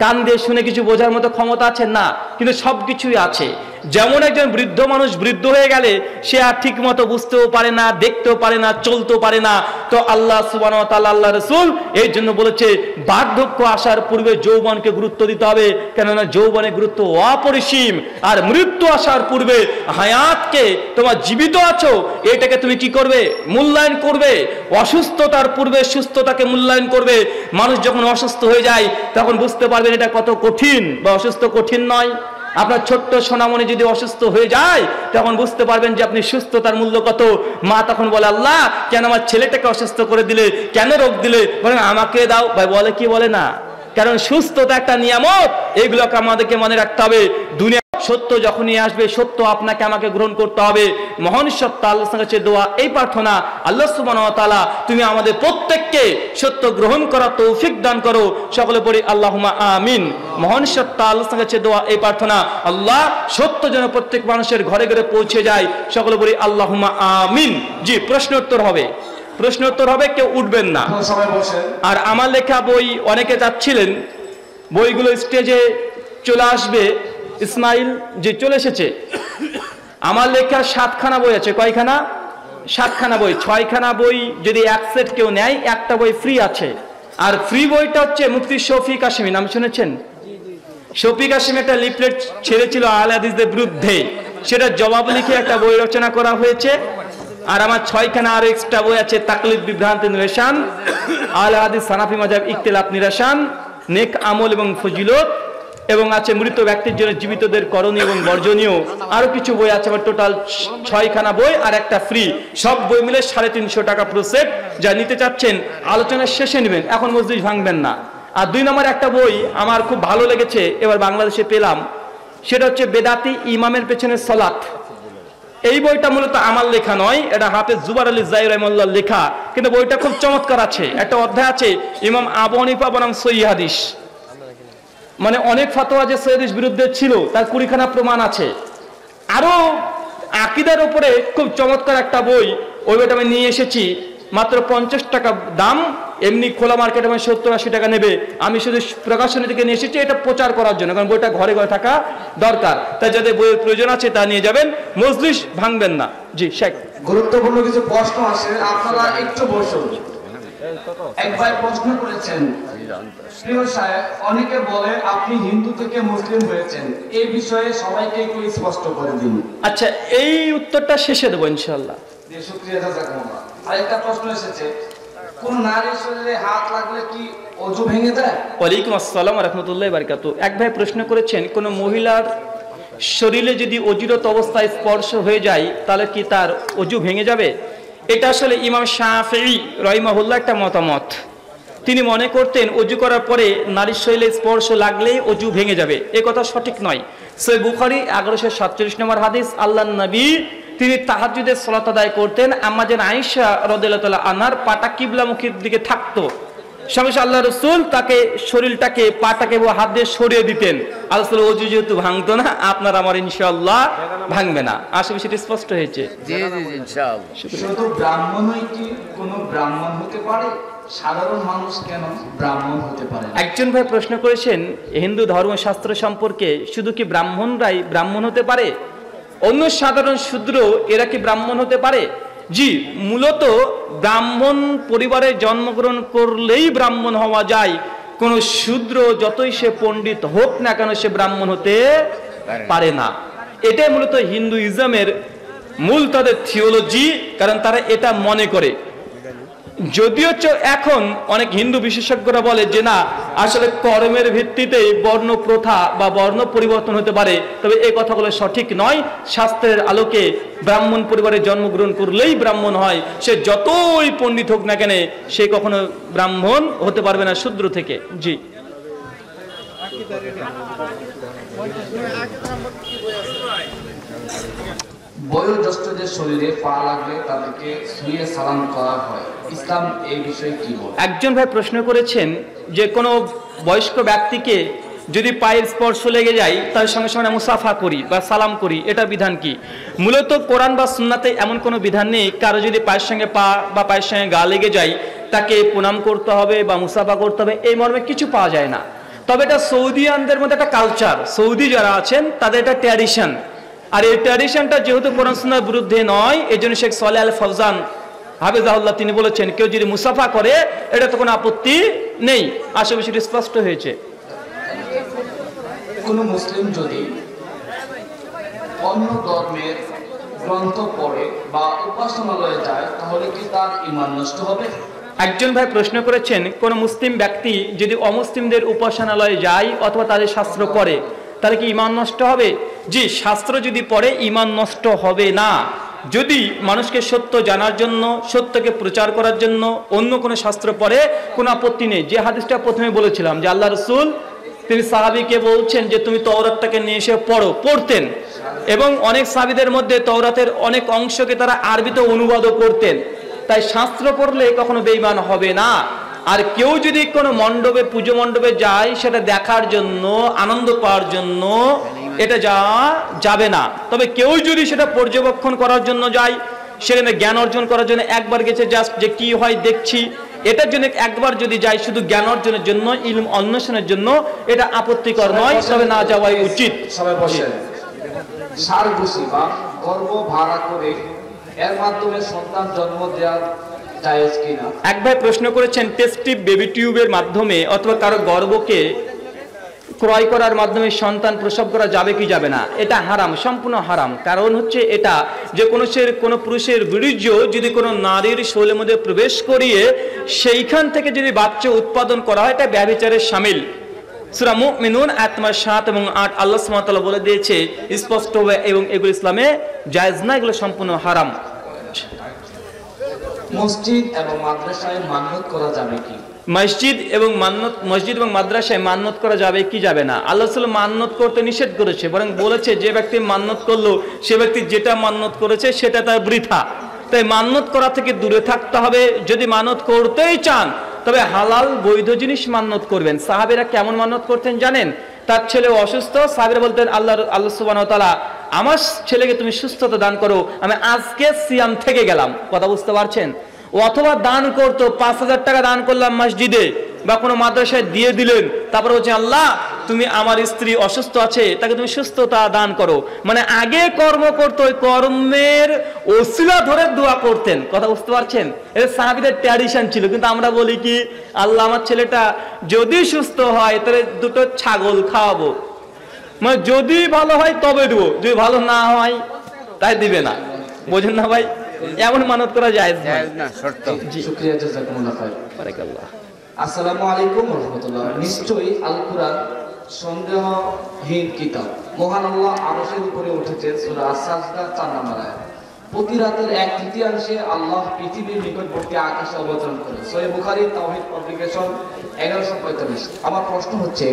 কান দিয়ে শুনে কিছু বোঝার মতো ক্ষমতা আছে? না, কিন্তু সবকিছুই আছে। যেমন একজন বৃদ্ধ মানুষ বৃদ্ধ হয়ে গেলে সে আর ঠিক মতো বুঝতেও পারে না, দেখতেও পারে না, চলতেও পারে না। তো আল্লাহ সুবহানাহু ওয়া তাআলা, আল্লাহ রাসূল এই জন্য বলেছে বার্ধক্য আসার পূর্বে যৌবনকে গুরুত্ব দিতে হবে, কেননা যৌবনের গুরুত্ব অপরিসীম। আর মৃত্যু আসার পূর্বে হায়াতকে, তোমার জীবিত আছো এটাকে তুমি কি করবে? মূল্যায়ন করবে। অসুস্থতার পূর্বে সুস্থতাকে মূল্যায়ন করবে। মানুষ যখন অসুস্থ হয়ে যায় তখন বুঝতে পারবেন এটা কত কঠিন, বা অসুস্থ কঠিন নয়। আপনার ছোট্ট সোনামণি যদি অসুস্থ হয়ে যায় তখন বুঝতে পারবেন যে আপনি সুস্থতার মূল্য কত। মা তখন বলে, আল্লাহ কেন আমার ছেলেটাকে অসুস্থ করে দিলে, কেন রোগ দিলে? বলেন আমাকে দাও। ভাই বলে কি? বলে না। কারণ সুস্থতা একটা নিয়ামত, এগুলোকে আমাদেরকে মনে রাখতে হবে। দুনিয়া সত্য যখনই আসবে, সত্য আপনাকে আমাকে গ্রহণ করতে হবে। মহান সত্য আল্লাহর কাছে দোয়া, এই প্রার্থনা, আল্লাহ সুবহানাহু ওয়া তাআলা তুমি আমাদের প্রত্যেককে সত্য গ্রহণ করার তৌফিক দান করো। সকলে পড়ি আল্লাহুম্মা আমিন। মহান সত্য আল্লাহর কাছে দোয়া, এই প্রার্থনা, আল্লাহ সত্য যেন প্রত্যেক মানুষের ঘরে ঘরে পৌঁছে যায়। সকলে পড়ি আল্লাহুম্মা আমিন। জি, প্রশ্ন উত্তর হবে, প্রশ্ন উত্তর হবে, কেউ উঠবেন না। আর আমার লেখা বই অনেকে চাচ্ছিলেন বইগুলো স্টেজে চলে আসবে। ইসমাইল যে চলে এসেছে। আমার লেখা 7খানা বই আছে। কয়খানা? 7খানা বই। 6খানা বই যদি এক সেট কেউ নেয়, একটা বই ফ্রি আছে। আর ফ্রি বইটা হচ্ছে মুফতি শফিক কাশেমি, নাম শুনেছেন? শফিক কাশেমি একটা লিফলেট ছেড়েছিল আহলে হাদিসদের বিরুদ্ধে, সেটা জবাব লিখে একটা বই রচনা করা হয়েছে। আর আমার 6খানা আরো এক্সট্রা বই আছে। তাকলিদ বিভ্রান্তি নিরসন, আহলে হাদিস হানাফি মাযহাব ইখতিলাফ নিরসন, নেক আমল এবং ফজিলত, এবং আছে মৃত ব্যক্তির জন্য জীবিতদের করণীয় এবং বর্জনীয়। আরো কিছু বই আছে। আমার টোটাল 6খানা বই আর একটা ফ্রি। সব বই মিলে 350 টাকা পুরো সেট। যা নিতে চাচ্ছেন আলোচনার শেষে নেবেন, এখন মজলিস ভাঙবেন না। আর 2 নম্বর একটা বই আমার খুব ভালো লেগেছে, এবার বাংলাদেশে পেলাম, সেটা হচ্ছে বেদাতি ইমামের পেছনে সালাত। এই বইটা মূলত আমার লেখা নয়, এটা হাফেজ জুবার আলী জাহির রাহিমাহুল্লাহর লেখা, কিন্তু বইটা খুব চমৎকার আছে। একটা অধ্যায় আছে ইমাম আবু হানিফা বনাম সহিহ হাদিস, মানে অনেক ফতোয়া যে সহিহ হাদিস বিরুদ্ধে ছিল তার 20খানা প্রমাণ আছে। আরো আকীদার উপরে খুব চমৎকার একটা বই, ওই বইটা আমি নিয়ে এসেছি, মাত্র 50 টাকা দাম। এমনি খোলা মার্কেটে 70-80 টাকা নেবে। আমি শুধু প্রকাশনী থেকে নিয়ে এসেছি এটা প্রচার করার জন্য, কারণ বইটা ঘরে ঘরে থাকা দরকার। তাই যাদের বইয়ের প্রয়োজন আছে তা নিয়ে যাবেন, মজলিস ভাঙবেন না। জি শেখ, গুরুত্বপূর্ণ কিছু প্রশ্ন আসে, আপনারা একটু বসুন। এক ভাই প্রশ্ন করেছেন, প্রিয় সাহেব অনেকে বলে আপনি হিন্দু থেকে মুসলিম হয়েছেন, এই বিষয়ে সবাইকে একটু স্পষ্ট করে দিন। আচ্ছা, এই উত্তরটা শেষে দেবো ইনশাআল্লাহ। শুকরিয়া, জাযাকাল্লাহ। আরেকটা প্রশ্ন এসেছে, কোন নারীর শরীরে হাত লাগলে কি ওযু ভেঙে যায়? ওয়ালাইকুম আসসালাম ওয়া রাহমাতুল্লাহি ওয়া বারাকাতুহু। এক ভাই প্রশ্ন করেছেন, কোন মহিলার শরীরে যদি অজুরত অবস্থায় স্পর্শ হয়ে যায় তাহলে কি তার ওযু ভেঙে যাবে? এটা আসলে ইমাম শাফিঈ রাহিমাহুল্লাহ একটা মতামত। তিনি মনে করতেন ওযু করার পরে নারীর শরীরে স্পর্শ লাগলেই ওযু ভেঙে যাবে। এই কথা সঠিক নয়। সহিহ বুখারী 1147 নম্বর হাদিস, আল্লাহর নবী তিনি তাহাজ্জুদের সালাত আদায় করতেন, আম্মা জান আয়েশা রাদিয়াল্লাহু তাআলা আনহার পাটা কিবলামুখীর দিকে থাকতো। সঙ্গে আল্লাহ রাসূল তাকে শরীরটাকে, পাটাকে হাত দিয়ে সরিয়ে দিতেন। আল্লাহ ওযু যেহেতু ভাঙতো না, আপনার আমার ইনশাআল্লাহ ভাঙবে না। আশা করি সেটা স্পষ্ট হয়েছে। জি জি ইনশাআল্লাহ। শুধু ব্রাহ্মণই কি কোনো ব্রাহ্মণ হতে পারে? সাধারণ মানুষ কেন ব্রাহ্মণ হতে পারে? একজন ভাই প্রশ্ন করেছেন হিন্দু ধর্মশাস্ত্র সম্পর্কে, শুধু কি ব্রাহ্মণরাই ব্রাহ্মণ হতে পারে? অন্য সাধারণ শূদ্র এরা কি ব্রাহ্মণ হতে পারে? জি, মূলত ব্রাহ্মণ পরিবারে জন্মগ্রহণ করলেই ব্রাহ্মণ হওয়া যায়। কোন শূদ্র যতই সে পণ্ডিত হোক না কেন সে ব্রাহ্মণ হতে পারে না। এটাই মূলত হিন্দুইজমের মূল তাদের থিওলজি, কারণ তারা এটা মনে করে। যদিও এখন অনেক হিন্দু বিশেষজ্ঞরা বলে যে না, আসলে কর্মের ভিত্তিতে বর্ণ প্রথা বা বর্ণ পরিবর্তন হতে পারে, তবে এই কথাগুলো সঠিক নয়। শাস্ত্রের আলোকে ব্রাহ্মণ পরিবারে জন্মগ্রহণ করলেই ব্রাহ্মণ হয়। সে যতই পণ্ডিত হোক না কেন সে কখনো ব্রাহ্মণ হতে পারবে না শূদ্র থেকে। জি, বয়োজ্যেষ্ঠদের শরীরে পা লাগলে তাদেরকে ছুঁয়ে সালাম করা হয়, ইসলাম এই বিষয়ে কি বলে? একজন ভাই প্রশ্ন করেছেন যে কোনো বয়স্ক ব্যক্তিকে যদি পায়ের স্পর্শ লেগে যায় তার সঙ্গে সঙ্গে মুসাফা করি বা সালাম করি, এটা বিধান কি? মূলত কোরআন বা সুন্নাতে এমন কোনো বিধান নেই কারো যদি পায়ের সঙ্গে পা বা পায়ের সঙ্গে গা লেগে যায় তাকে প্রণাম করতে হবে বা মুসাফা করতে হবে, এই মর্মে কিছু পাওয়া যায় না। তবে এটা সৌদিয়ানদের মধ্যে একটা কালচার, সৌদি যারা আছেন তাদের একটা ট্র্যাডিশন, আর এই ট্র্যাডিশনটা যেহেতু কোরআন সুন্নাহর বিরুদ্ধে নয়, এই জন্য শেখ সালেহ আল ফৌজান হাফিজাহুল্লাহ তিনি বলেছেন কেউ যদি মুসাফা করে এটা তো কোনো আপত্তি নেই। আশা করি স্পষ্ট হয়েছে। কোন মুসলিম যদি অন্য ধর্মের গ্রন্থ পড়ে বা উপাসনালয়ে যায় তাহলে কি তার ঈমান নষ্ট হবে? একজন ভাই প্রশ্ন করেছেন কোন মুসলিম ব্যক্তি যদি অমুসলিমদের উপাসনালয়ে যায় অথবা তাদের শাস্ত্র পড়ে তাহলে কি ঈমান নষ্ট হবে? জি, শাস্ত্র যদি পড়ে ঈমান নষ্ট হবে না। যদি মানুষকে সত্য জানার জন্য, সত্যকে প্রচার করার জন্য অন্য কোনো শাস্ত্র পড়ে কোনো আপত্তি নেই। যে হাদিসটা প্রথমে বলেছিলাম যে আল্লাহ রসুল তিনি সাহাবীকে বলছেন যে তুমি তওরাতটাকে নিয়ে এসে পড়তেন, এবং অনেক সাহাবীদের মধ্যে তওরাতের অনেক অংশকে তারা আরবিতে অনুবাদও করতেন। তাই শাস্ত্র পড়লে কখনো বেঈমান হবে না। আর কেউ যদি কোনো মণ্ডপে, পুজো মণ্ডপে যায় সেটা দেখার জন্য, আনন্দ পাওয়ার জন্য এটা যাবে না। তবে কেউ যদি সেটা পর্যবেক্ষণ করার জন্য যায়, সেখানে জ্ঞান অর্জন করার জন্য একবার গেছে জাস্ট যে কি হয় দেখছি, এটার জন্য একবার যদি যায় শুধু জ্ঞান অর্জনের জন্য, ইলম অন্বেষণের জন্য, এটা আপত্তিকর নয়, তবে না যাওয়াই উচিত। সবাই বসেন। সারঘুষি বা গর্ভ ভাড়া করে এর মাধ্যমে সন্তান জন্ম দেওয়া জায়েজ কিনা? এক ভাই প্রশ্ন করেছেন টেস্ট টিউব, বেবি টিউবের মাধ্যমে অথবা কারো গর্ভকে ক্রয় করার মাধ্যমে সন্তান প্রসব করা যাবে কি যাবে না? এটা হারাম, সম্পূর্ণ হারাম। কারণ হচ্ছে এটা যে কোনো পুরুষের বীর্য যদি কোনো নারীর শরীরের মধ্যে প্রবেশ করিয়ে সেইখান থেকে যদি বাচ্চা উৎপাদন করা হয় এটা ব্যভিচারের শামিল। সূরা মুমিনুন আয়াত নম্বর 7 এবং 8 আল্লাহ সুবহানাহু ওয়া তাআলা বলে দিয়েছে স্পষ্ট হবে, এবং এগুলো ইসলামে জায়েজ না, এগুলো সম্পূর্ণ হারাম। মসজিদ এবং মাদ্রাসায় মান্নত করা যাবে কি? মসজিদ এবং মাদ্রাসায় মান্নত করা যাবে কি যাবে না? আল্লাহ রাসূল মান্নত করতে নিষেধ করেছে, বরং বলেছে যে ব্যক্তি মান্নত করলো সে ব্যক্তি যেটা মান্নত করেছে সেটা তার বৃথা। তাই মান্নত করা থেকে দূরে থাকতে হবে। যদি মান্নত করতেই চান তবে হালাল বৈধ জিনিস মান্নত করবেন। সাহাবীরা কেমন মান্নত করতেন জানেন? তার ছেলে অসুস্থ, সাহাবীরা বলতেন আল্লাহ সুবহানাহু ওয়া তাআলা আমার ছেলেকে তুমি সুস্থতা দান করো, আমি আজকে সিয়াম থেকে গেলাম। কথা বুঝতে পারছেন? অথবা দান করতো, 5,000 টাকা দান করলাম মসজিদে বা কোনো মাদ্রাসায় দিয়ে দিলেন, তারপরে বলছে আল্লাহ তুমি আমার স্ত্রী অসুস্থ আছে তাকে তুমি সুস্থতা দান করো। মানে আগে কর্ম করতো, ওই কর্মের ওসিলা ধরে দোয়া করতেন। কথা বুঝতে পারছেন? এটা সাহাবীদের ট্র্যাডিশন ছিল। কিন্তু আমরা বলি কি আল্লাহ আমার ছেলেটা যদি সুস্থ হয় তাহলে 2টো ছাগল খাওয়াবো, মানে যদি ভালো হয় তবে দেবো, যদি ভালো না হয় তাই দিবে না। বোঝেন না ভাই? এমন মানত করা জায়েজ না, শর্ত। জি, শুকরিয়া, জাযাকুমুল্লাহ খাইর। বারাকাল্লাহ। আসসালামু আলাইকুম ওয়া রাহমাতুল্লাহ। নিশ্চয়ই আল কুরআন সন্দেহহীন কিতাব। মহান আল্লাহ আরশের উপরে উঠেছেন, সূরা আস-সাজদা 4 নম্বর আয়াত। প্রতি রাতের 1/3 আল্লাহ পৃথিবীর নিকটবর্তী আকাশে অবতরণ করেন। সহিহ বুখারী তাওহীদ পাবলিকেশন 1145। আমার প্রশ্ন হচ্ছে,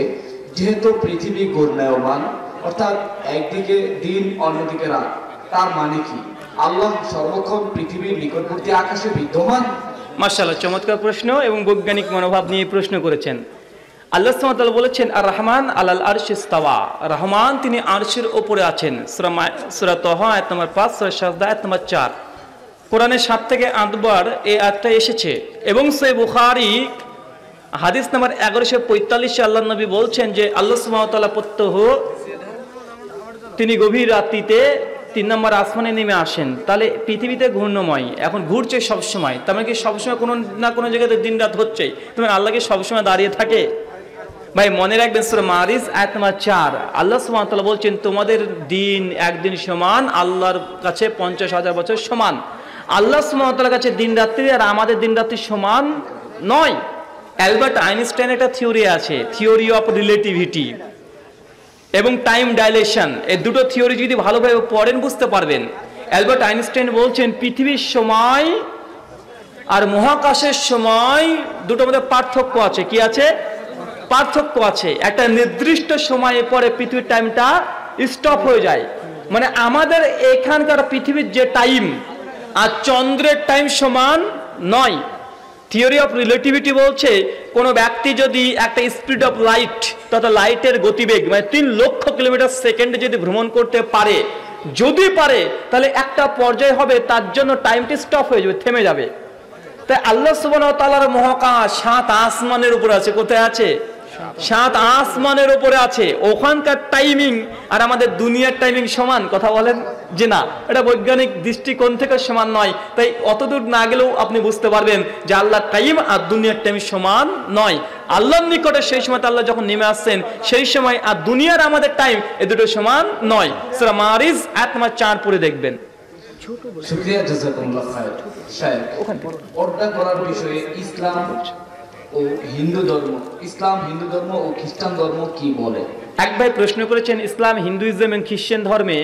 যেহেতু পৃথিবী ঘূর্ণায়মান, অর্থাৎ একদিকে দিন অন্যদিকে রাত, তার মানে কি আল্লাহ সর্বক্ষণ পৃথিবীর নিকটবর্তী আকাশে বিদ্যমান? মাশাআল্লাহ, চমৎকার প্রশ্ন এবং বৈজ্ঞানিক মনোভাব নিয়ে প্রশ্ন করেছেন। আল্লাহ সুবহানাহু ওয়া তাআলা বলেছেন আর রহমান আলাল আরশি ইস্তাওয়া, রহমান তিনি আরশের উপরে আছেন। সূরা তাহা আয়াত নম্বর 5, সূরা সাজদা আয়াত নম্বর 4। কোরআনে 7 থেকে 8 বার এই আয়াতটা এসেছে। এবং সহিহ বুখারী হাদিস নম্বর 1145 আল্লাহর নবী বলছেন যে আল্লাহ সুবহানাহু ওয়া তাআলা প্রত্যহ তিনি গভীর রাত্রিতে 3 নম্বর আসমানে নেমে আসেন। তাহলে পৃথিবীতে ঘূর্ণময়, এখন ঘুরছে সবসময়, তার মানে কি সবসময় কোনো না কোনো জায়গাতে দিন রাত হচ্ছেই, তুমি আল্লাহকে সবসময় দাঁড়িয়ে থাকে? ভাই মনে রাখবেন সূরা মারিজ আয়াত নম্বর 4 আল্লাহ সুবহানাহু ওয়া তাআলা বলছেন তোমাদের দিন একদিন সমান আল্লাহর কাছে 50,000 বছর সমান। আল্লাহ সুবহানাহু ওয়া তাআলার কাছে দিন রাত্রি আর আমাদের দিন রাত্রি সমান নয়। অ্যালবার্ট আইনস্টাইন একটা থিওরি আছে, থিওরি অফ রিলেটিভিটি এবং টাইম ডাইলেশন। এই দুটো থিওরি যদি ভালোভাবে পড়েন বুঝতে পারবেন। অ্যালবার্ট আইনস্টাইন বলছেন পৃথিবীর সময় আর মহাকাশের সময় দুটোর মধ্যে পার্থক্য আছে। কি আছে? পার্থক্য আছে। একটা নির্দিষ্ট সময়ে পরে পৃথিবীর টাইমটা স্টপ হয়ে যায়। মানে আমাদের এখানকার পৃথিবীর যে টাইম আর চন্দ্রের টাইম সমান নয়। থিওরি অফ রিলেটিভিটি বলছে কোন ব্যক্তি যদি একটা স্পিড অফ লাইট তথা লাইটের গতিবেগ মানে 3 লক্ষ কিলোমিটার সেকেন্ডে যদি ভ্রমণ করতে পারে, যদি পারে, তাহলে একটা পর্যায়ে হবে তার জন্য টাইমটি স্টপ হয়ে যাবে, থেমে যাবে। তাই আল্লাহ সুবহানাহু ওয়া তাআলার মহাকাশ 7 আসমানের উপরে আছে। কোথায় আছে? 7 আসমানের উপরে আছে। ওখানকার টাইমিং আর আমাদের দুনিয়ার টাইমিং সমান? কথা বলেন যে না, এটা বৈজ্ঞানিক দৃষ্টিকোণ থেকে সমান নয়। তাই অতদূর না গেলেও আপনি বুঝতে পারবেন যে আল্লাহর টাইম আর দুনিয়ার টাইম সমান নয়। আল্লাহর নিকটে সেই সময় আল্লাহ যখন নেমে আসছেন সেই সময় আর দুনিয়ার আমাদের টাইম এ দুটো সমান নয়। সূরা মারিজ আয়াত নম্বর 4 পড়ে দেখবেন। শুকরিয়া, জাযাকুমুল্লাহ খায়র। শায়েখ, পর্দা করার বিষয়ে ইসলাম ও হিন্দু ধর্ম, ইসলাম, হিন্দু ধর্ম ও খ্রিস্টান ধর্ম কি বলে? এক ভাই প্রশ্ন করেছেন ইসলাম, হিন্দুইজম এবং খ্রিস্টান ধর্মে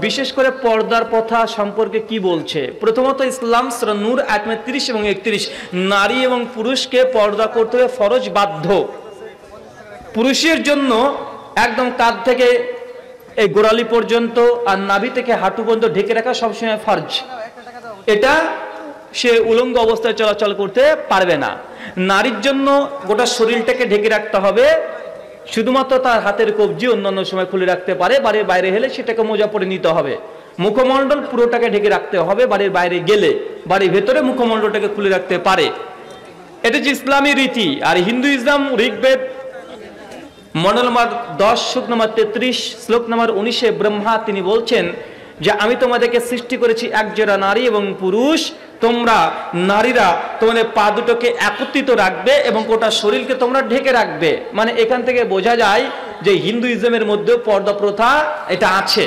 বিশেষ করে পর্দার প্রথা সম্পর্কে কি বলছে। প্রথমত ইসলাম সূরা নূর আয়াত 30 এবং 31 নারী এবং পুরুষকে পর্দা করতে হবে, ফরজ, বাধ্য। পুরুষের জন্য একদম কাঁধ থেকে এই গোড়ালি পর্যন্ত আর নাভি থেকে হাঁটু পর্যন্ত ঢেকে রাখা সবসময় ফরজ। এটা সে উলঙ্গ অবস্থায় চলাচল করতে পারবে না। নারীর জন্য গোটা শরীরটাকে ঢেকে রাখতে হবে, শুধুমাত্র তার হাতের কবজি অন্যান্য সময় খুলে রাখতে পারে। বাড়ির বাইরে হলে সেটাকে মোজা পরে নিতে হবে। মুখমণ্ডল পুরোটাকে ঢেকে রাখতে হবে বাড়ির বাইরে গেলে, বাড়ির ভেতরে মুখমণ্ডলটাকে খুলে রাখতে পারে। এটা যে ইসলামী রীতি। আর হিন্দুইজম ঋগ্বেদ মন্ডল নম্বর 10 শ্লোক নম্বর 33 শ্লোক নম্বর 19 ব্রহ্মা তিনি বলছেন যে আমি তোমাদেরকে সৃষ্টি করেছি একজোড়া নারী এবং পুরুষ, তোমরা নারীরা তোমাদের পা দুটোকে একত্রিত রাখবে এবং গোটা শরীরকে তোমরা ঢেকে রাখবে। মানে এখান থেকে বোঝা যায় যে হিন্দুইজমের মধ্যে পর্দা প্রথা এটা আছে।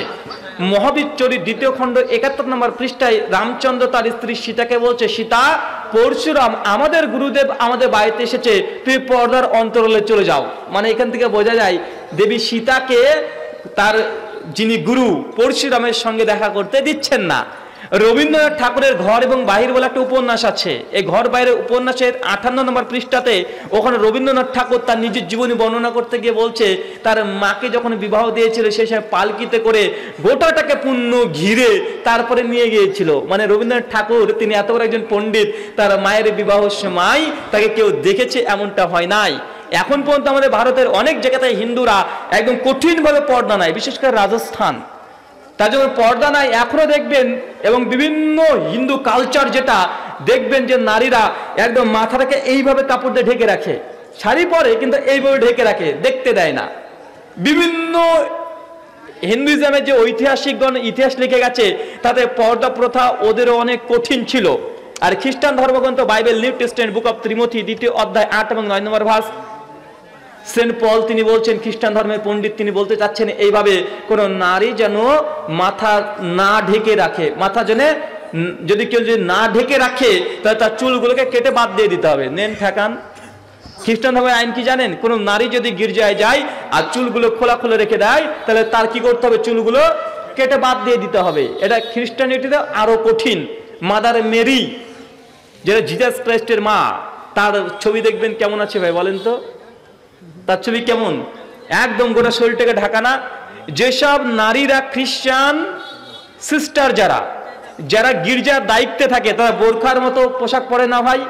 মহাবীর চরিত 2য় খণ্ড 71 নম্বর পৃষ্ঠায় রামচন্দ্র তার স্ত্রী সীতাকে বলছে, সীতা, পরশুরাম আমাদের গুরুদেব আমাদের বাড়িতে এসেছে, তুই পর্দার অন্তরালে চলে যাও। মানে এখান থেকে বোঝা যায় দেবী সীতাকে তার যিনি গুরু পরশুরামের সঙ্গে দেখা করতে দিচ্ছেন না। রবীন্দ্রনাথ ঠাকুরের ঘর এবং বাহির বলে একটা উপন্যাস আছে। এই ঘর বাইরের উপন্যাসের 58 নম্বর পৃষ্ঠাতে ওখানে রবীন্দ্রনাথ ঠাকুর তার নিজের জীবনী বর্ণনা করতে গিয়ে বলছে তার মাকে যখন বিবাহ দিয়েছিল সেই সময় পালকিতে করে গোটাটাকে পূর্ণ ঘিরে তারপরে নিয়ে গিয়েছিল। মানে রবীন্দ্রনাথ ঠাকুর তিনি এত বড় একজন পণ্ডিত, তার মায়ের বিবাহের সময় তাকে কেউ দেখেছে এমনটা হয় নাই। এখন পর্যন্ত আমাদের ভারতের অনেক জায়গাতে হিন্দুরা একদম কঠিনভাবে পর্দা নাই, বিশেষ করে রাজস্থান। তার জন্য পর্দা নাই এখনো দেখবেন। এবং বিভিন্ন হিন্দু কালচার যেটা দেখবেন যে নারীরা একদম মাথাটাকে এইভাবে কাপড় দিয়ে ঢেকে রাখে, শাড়ি পরে কিন্তু এইভাবে ঢেকে রাখে, দেখতে দেয় না। বিভিন্ন হিন্দুইজমের যে ঐতিহাসিকগণ ইতিহাস লিখে গেছে তাতে পর্দা প্রথা ওদেরও অনেক কঠিন ছিল। আর খ্রিস্টান ধর্মগ্রন্থ Bible New Testament book of Timothy 2য় অধ্যায় 8 এবং 9 নম্বর ভার্স সেন্ট পল তিনি বলছেন, খ্রিস্টান ধর্মের পণ্ডিত তিনি বলতে চাচ্ছেন এইভাবে কোন নারী যেন মাথা না ঢেকে রাখে, মাথা যেন যদি কেউ যদি না ঢেকে রাখে তাহলে তার চুলগুলোকে কেটে বাদ দিয়ে দিতে হবে। নেন ঠেকান। খ্রিস্টান ধর্মের আইন কি জানেন? কোন নারী যদি গির্জায় যায় আর চুলগুলো খোলা খুলে রেখে দেয় তাহলে তার কি করতে হবে? চুলগুলো কেটে বাদ দিয়ে দিতে হবে। এটা খ্রিস্টানিটিতে আরো কঠিন। মাদার মেরি যেটা জিসাস ক্রাইস্টের মা, তার ছবি দেখবেন কেমন আছে ভাই বলেন তো? তার ছবি কেমন? একদম গোটা শরীরটাকে ঢাকানা। যেসব নারীরা খ্রিস্টান সিস্টার যারা গির্জার দায়িত্বে থাকে তারা বোরখার মতো পোশাক পরে না ভাই,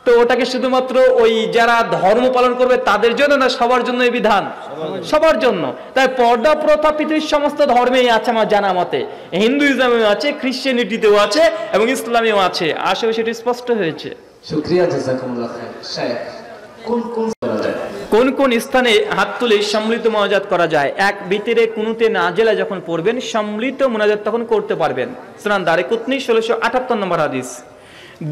তো ওটাকে শুধুমাত্র ওই যারা ধর্ম পালন করবে তাদের জন্য না, সবার জন্য এই বিধান? সবার জন্য। তাই পর্দা প্রথা পৃথিবীর সমস্ত ধর্মেই আছে আমার জানা মতে। হিন্দুইজমেও আছে, খ্রিস্টানিটিতেও আছে এবং ইসলামেও আছে। আসলে সেটি স্পষ্ট হয়েছে। শুকরিয়া, জাযাকুমুল্লাহ খায়র। শায়েখ, কোন কোন স্থানে হাত তুলে সম্মিলিত মুনাজাত করা যায়? এক, ভিতরে কুনুতে নাজেলা যখন পড়বেন সম্মিলিত মুনাজাত তখন করতে পারবেন। সুনান দারিকুতনি 1678 নম্বর হাদিস।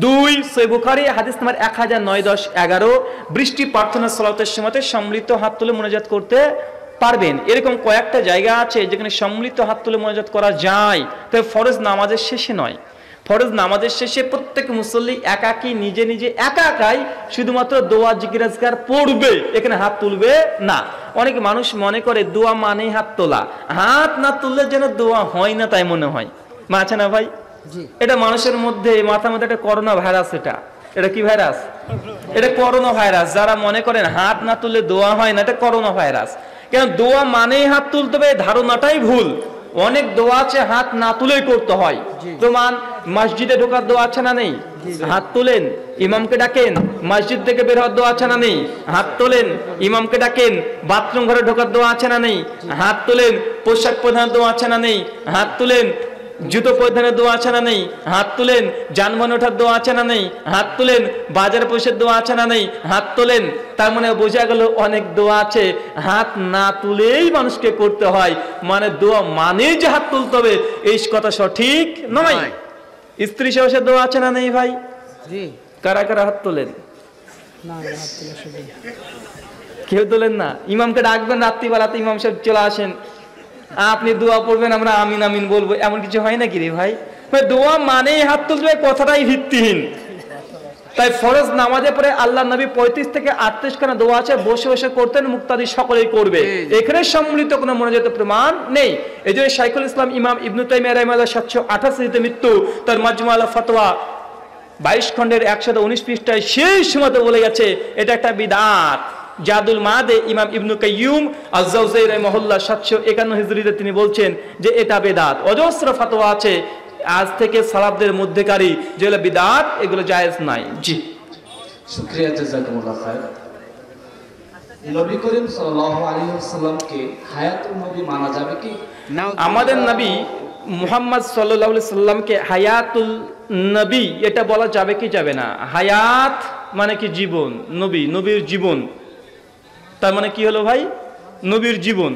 2, সহিহ বুখারী হাদিস নম্বর 1910-11 বৃষ্টি প্রার্থনা সালাতের সময় সম্মিলিত হাত তুলে মুনাজাত করতে পারবেন। এরকম কয়েকটা জায়গা আছে যেখানে সম্মিলিত হাত তুলে মুনাজাত করা যায়, তবে ফরজ নামাজের শেষে নয়। ফরজ নামাজের শেষে প্রত্যেক মুসল্লি একাকি নিজে নিজে একাই শুধুমাত্র দোয়া জিকির আজকার পড়বে, এখানে হাত তুলবে না। অনেক মানুষ মনে করে দোয়া মানে হাত তোলা, হাত না তুললে যেন দোয়া হয় না তাই মনে হয়। আছে না ভাই? এটা মানুষের মধ্যে মাথার মধ্যে একটা করোনা ভাইরাস। এটা কি ভাইরাস? এটা করোনা ভাইরাস। যারা মনে করেন হাত না তুললে দোয়া হয় না, এটা করোনা ভাইরাস। কেন দোয়া মানে হাত তুলতে হবে ধারণাটাই ভুল। অনেক দোয়া আছে হাত না তুলেই করতে হয়। প্রমাণ, মসজিদে ঢোকার দোয়া আছে না নেই? হাত তোলেন। ইমামকে ডাকেন। মসজিদ থেকে বের হওয়ার দোয়া আছে না নেই? হাত তোলেন। ইমামকে ডাকেন। বাথরুম ঘরে ঢোকার দোয়া আছে না নেই? হাত তোলেন। পোশাক পরিধানের দোয়া আছে না নেই? হাত তোলেন। জুতো পরিধানের দোয়া আছে না নেই? হাত তুলেন। যানবাহন ওঠার দোয়া আছে না নেই? হাত তুলেন। বাজারে পয়সার দোয়া আছে না নেই? হাত তোলেন। তার মানে বোঝা গেল অনেক দোয়া আছে হাত না তুলেই মানুষকে করতে হয়, মানে দোয়া মানেই যে হাত তুলতে হবে এই কথা সঠিক নয়। স্ত্রী সহসের দোয়া আছে না নেই ভাই? কারা কারা হাত তোলেন? কেউ তোলেন না। ইমামকে ডাকবেন রাত্রিবেলাতে, ইমাম সাহেব চলে আসেন, আপনি দোয়া পড়বেন, আমরা আমিন আমিন বলবো, এমন কিছু হয় নাকি রে ভাই? দোয়া মানেই হাত তুলতে হবে কথাটাই ভিত্তিহীন। তাই ফরজ নামাজে পরে আল্লাহ নবী 35 থেকে 38 খানা দোয়া আছে, বসে বসে করতেন, মুক্তাদি সকলেই করবে। এখানে সম্মিলিত কোনো মনোনীত প্রমাণ নেই। এই জন্য শাইখুল ইসলাম ইমাম ইবনে তাইমিয়া রাহিমাহুল্লাহ 788 মৃত্যু, তার মাজমু আল ফাতওয়া 22 খণ্ডের 119 পৃষ্ঠায় সেই সময়তে বলে গেছে এটা একটা বিদআত। জাদুল মাদে ইমাম ইবনে কাইয়ুম আজ-জাওজাই রাহিমাহুল্লাহ 751 হিজরিতে তিনি বলছেন যে এটা বিদআত। অজস্র ফতোয়া আছে আজ থেকে সালাফদের মধ্যেকারী যেগুলো বিদআত, এগুলো জায়েজ নাই। জি, শুকরিয়া, জাযাকুমুল্লাহ খায়র। নবী করিম সাল্লাল্লাহু আলাইহি ওয়াসাল্লামকে হায়াতুন নবী মানা যাবে কি? আমাদের নবী মুহাম্মদ সাল্লাল্লাহু আলাইহি সাল্লামকে হায়াতুল নবী এটা বলা যাবে কি যাবে না? হায়াত মানে কি জীবন, নবী নবীর জীবন, তার মানে কি হলো ভাই? নবীর জীবন।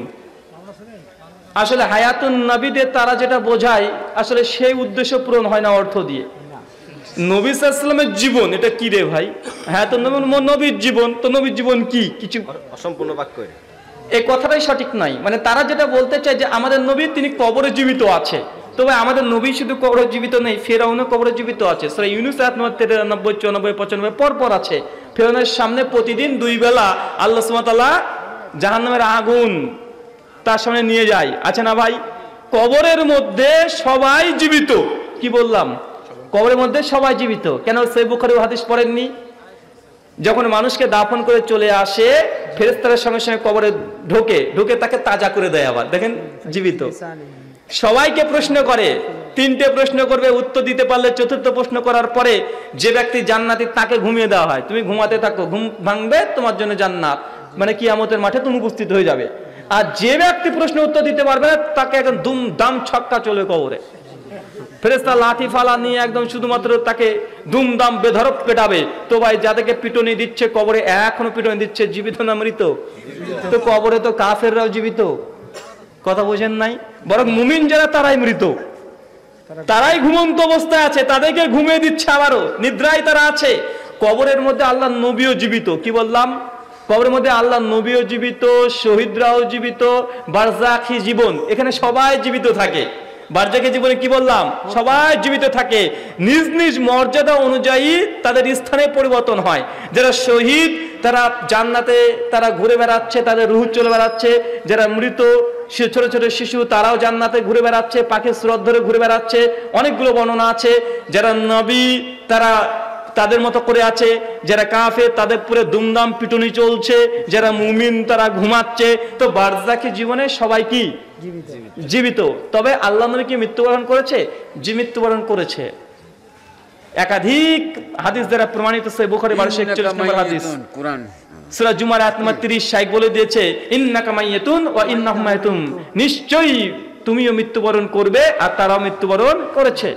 আসলে হায়াতুন নবীদের তারা যেটা বোঝায় আসলে সেই উদ্দেশ্য পূরণ হয় না অর্থ দিয়ে। নবী সাল্লাল্লাহু আলাইহি সাল্লামের জীবন এটা কি রে ভাই? হায়াতুন নবী নবীর জীবন, তো নবীর জীবন কি? কিছু অসম্পূর্ণ বাক্য, এই কথাটাই সঠিক নাই। মানে তারা যেটা বলতে চায় যে আমাদের নবী তিনি কবরে জীবিত আছে, তবে আমাদের নবী শুধু কবরে জীবিত নেই, ফেরাউনও কবরে জীবিত আছে। সূরা ইউনূস আয়াত নম্বর 93, 94, 95 পরপর আছে। ফেরাউনের সামনে প্রতিদিন 2 বেলা আল্লাহ সুবহানাহু ওয়া তাআলা জাহান্নামের আগুন তার সামনে নিয়ে যায়, আছে না ভাই? কবরের মধ্যে সবাই জীবিত। কি বললাম? কবরের মধ্যে সবাই জীবিত। কেন সহিহ বুখারী হাদিস পড়েননি? যখন মানুষকে দাফন করে চলে আসে, ফেরেশতারা সঙ্গে সঙ্গে কবরে ঢোকে তাকে তাজা করে দেয়, আবার দেখেন জীবিত। সবাইকে প্রশ্ন করে, 3টে প্রশ্ন করবে, উত্তর দিতে পারলে 4র্থ প্রশ্ন করার পরে যে ব্যক্তি জান্নাতি তাকে ঘুমিয়ে দেওয়া হয়, তুমি ঘুমাতে থাকো, ঘুম ভাঙবে তোমার জন্য জান্নাত, মানে কিয়ামতের মাঠে তুমি উপস্থিত হয়ে যাবে। আর যে ব্যক্তি প্রশ্ন উত্তর দিতে পারবে না তাকে একদম দুমদাম ছক্কা চলে কবরে। ফেরেশতা লাঠি ফালা নিয়ে একদম শুধুমাত্র তাকে দুমদাম বেধড়ক পেটাবে। তো ভাই যাদেরকে পিটনি দিচ্ছে কবরে, এখনো পিটনি দিচ্ছে, জীবিত না মৃত? তো কবরে তো কাফেররাও জীবিত, কথা বোঝেন নাই? বরং মুমিন যারা তারাই মৃত, তারাই ঘুমন্ত অবস্থায় আছে, তাদেরকে ঘুমিয়ে দিচ্ছে, আবারও নিদ্রায় তারা আছে। কবরের মধ্যে আল্লাহ নবীও জীবিত। কি বললাম? কবরের মধ্যে আল্লাহ নবীও জীবিত, শহীদরাও জীবিত, বারজাখী জীবন, এখানে সবাই জীবিত থাকে। বারজাখী জীবনে কি বললাম? সবাই জীবিত থাকে। নিজ নিজ মর্যাদা অনুযায়ী তাদের স্থানে পরিবর্তন হয়। যারা শহীদ তারা জান্নাতে তারা ঘুরে বেড়াচ্ছে, তাদের রূহ চলে বেড়াচ্ছে। যারা মৃত ছোট ছোট শিশু তারাও জান্নাতে ঘুরে বেড়াচ্ছে, পাখির স্রোত ধরে ঘুরে বেড়াচ্ছে, অনেকগুলো বর্ণনা আছে। যারা নবী তারা তাদের মতো করে আছে, যারা কাফের তাদের পুরো দুমদাম পিটুনি চলছে, যারা মুমিন তারা ঘুমাচ্ছে। তো বারজাখী জীবনে সবাই কি জীবিত। তবে আল্লাহ নবী কি মৃত্যুবরণ করেছে? যে মৃত্যুবরণ করেছে। একাধিক হাদিস দ্বারা প্রমাণিত। সহিহ বুখারী 1241 নম্বর হাদিস, কুরআন সূরা জুমার আয়াত নম্বর 30 শাইখ বলে দিয়েছে, ইন্নাকা মাইয়াতুন ওয়া ইন্নাহুম মাইয়াতুন, নিশ্চয়ই তুমিও মৃত্যুবরণ করবে আর তারাও মৃত্যুবরণ করেছে।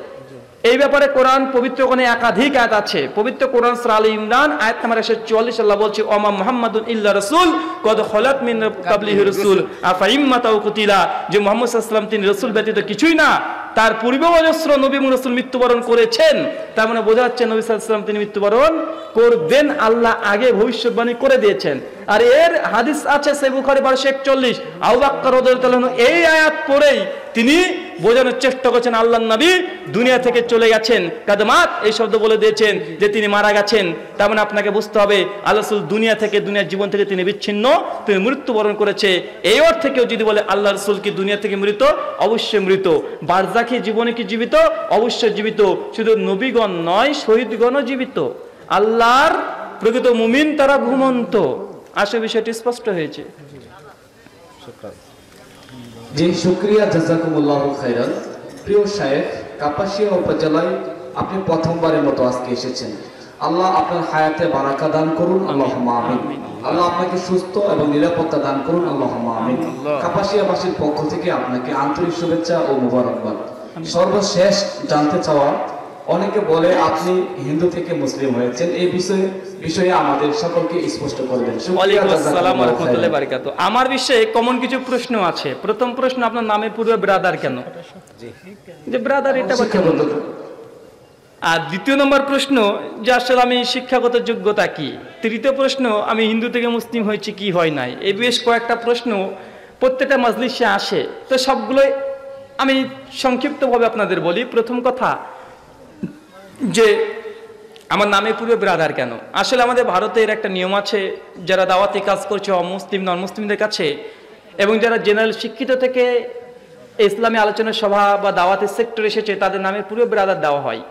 এই ব্যাপারে কোরআন পবিত্র কোরআনে একাধিক আয়াত আছে। পবিত্র কোরআন সূরা আলে ইমরান আয়াত নম্বর 144 আল্লাহ বলছে, ওমা মুহাম্মাদুন ইল্লা রাসূল কদ খালাত মিন ক্বাবলিহি রাসূল আফা ইম্মাতাও কুতিলা, যে মুহাম্মদ সাল্লাল্লাহু আলাইহি ওয়াসাল্লাম তিনি রাসূল ব্যতীত কিছুই না, তার পূর্বে অজস্র নবী এবং রাসূল মৃত্যুবরণ করেছেন। তার মানে বোঝা যাচ্ছে নবী সাল্লাল্লাহু আলাইহি ওয়াসাল্লাম তিনি মৃত্যুবরণ করবেন, আল্লাহ আগে ভবিষ্যৎবাণী করে দিয়েছেন। আর এর হাদিস আছে সহিহ বুখারী 1241, আবু বকর রাদিয়াল্লাহু আনহু এই আয়াত পড়েই তিনি বোঝানোর চেষ্টা করছেন আল্লাহর নবী দুনিয়া থেকে চলে গেছেন, কাদমাত এই শব্দ বলে দিয়েছেন যে তিনি মারা গেছেন। তার মানে আপনাকে বুঝতে হবে আল্লাহ রাসূল দুনিয়া থেকে, দুনিয়ার জীবন থেকে তিনি বিচ্ছিন্ন, তিনি মৃত্যুবরণ করেছে। এই অর্থে কেউ যদি বলে আল্লাহ রাসূল কি দুনিয়া থেকে মৃত, অবশ্যই মৃত। বারজাখী জীবনে কি জীবিত? অবশ্যই জীবিত। শুধু নবীগণ নয়, শহীদগণও জীবিত। আল্লাহর প্রকৃত মুমিন তারা ঘুমন্ত। আসলে বিষয়টি স্পষ্ট হয়েছে। জি, শুকরিয়া, জাযাকুমুল্লাহু খাইরান। প্রিয় শায়েখ, কাপাসিয়া উপজেলায় আপনি প্রথমবারের মতো আজকে এসেছেন। আল্লাহ আপনার হায়াতে বারাকা দান করুন, আল্লাহুম্মা আমিন। আল্লাহ আপনাকে সুস্থ এবং নিরাপত্তা দান করুন, আল্লাহুম্মা আমিন। কাপাসিয়াবাসীর পক্ষ থেকে আপনাকে আন্তরিক শুভেচ্ছা ও মুবারকবাদ। সর্বশেষ জানতে চাওয়া, অনেকে বলে আপনি হিন্দু থেকে মুসলিম হয়েছেন, এই বিষয়ে আমাদের সকলকে স্পষ্ট করবেন। শুকরিয়া, আসসালামু আলাইকুম ওয়া রাহমাতুল্লাহি ওয়া বারাকাতুহু। আমার বিষয়ে কমন কিছু প্রশ্ন আছে। প্রথম প্রশ্ন, আপনার নামের পূর্বে ব্রাদার কেন? যে ব্রাদার এটা বা কেমন? আর দ্বিতীয় নম্বর প্রশ্ন, যে আসলে আমি শিক্ষাগত যোগ্যতা কি? তৃতীয় প্রশ্ন, আমি হিন্দু থেকে মুসলিম হয়েছি কি হয় নাই? এই বেশ কয়েকটা প্রশ্ন প্রত্যেকটা মাজলিসে আসে, তো সবগুলোই আমি সংক্ষিপ্তভাবে আপনাদের বলি। প্রথম কথা, যে আমার নামে পূর্বে ব্রাদার কেন? আসলে আমাদের ভারতের একটা নিয়ম আছে, যারা দাওয়াতি কাজ করছে অমুসলিম নন মুসলিমদের কাছে, এবং যারা জেনারেল শিক্ষিত থেকে ইসলামী আলোচনা সভা বা দাওয়াতি সেক্টর এসেছে, তাদের নামে পূর্বে ব্রাদার দেওয়া হয়।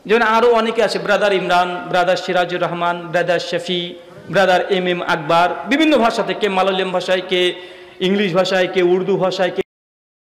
যেমন আরও অনেকে আছে, brother Imran, brother Sirajur Rahman, brother Shafi, brother M Akbar, বিভিন্ন ভাষা থেকে, মালয়ালম ভাষায়, কে ইংলিশ ভাষায়, কে উর্দু ভাষায়, কে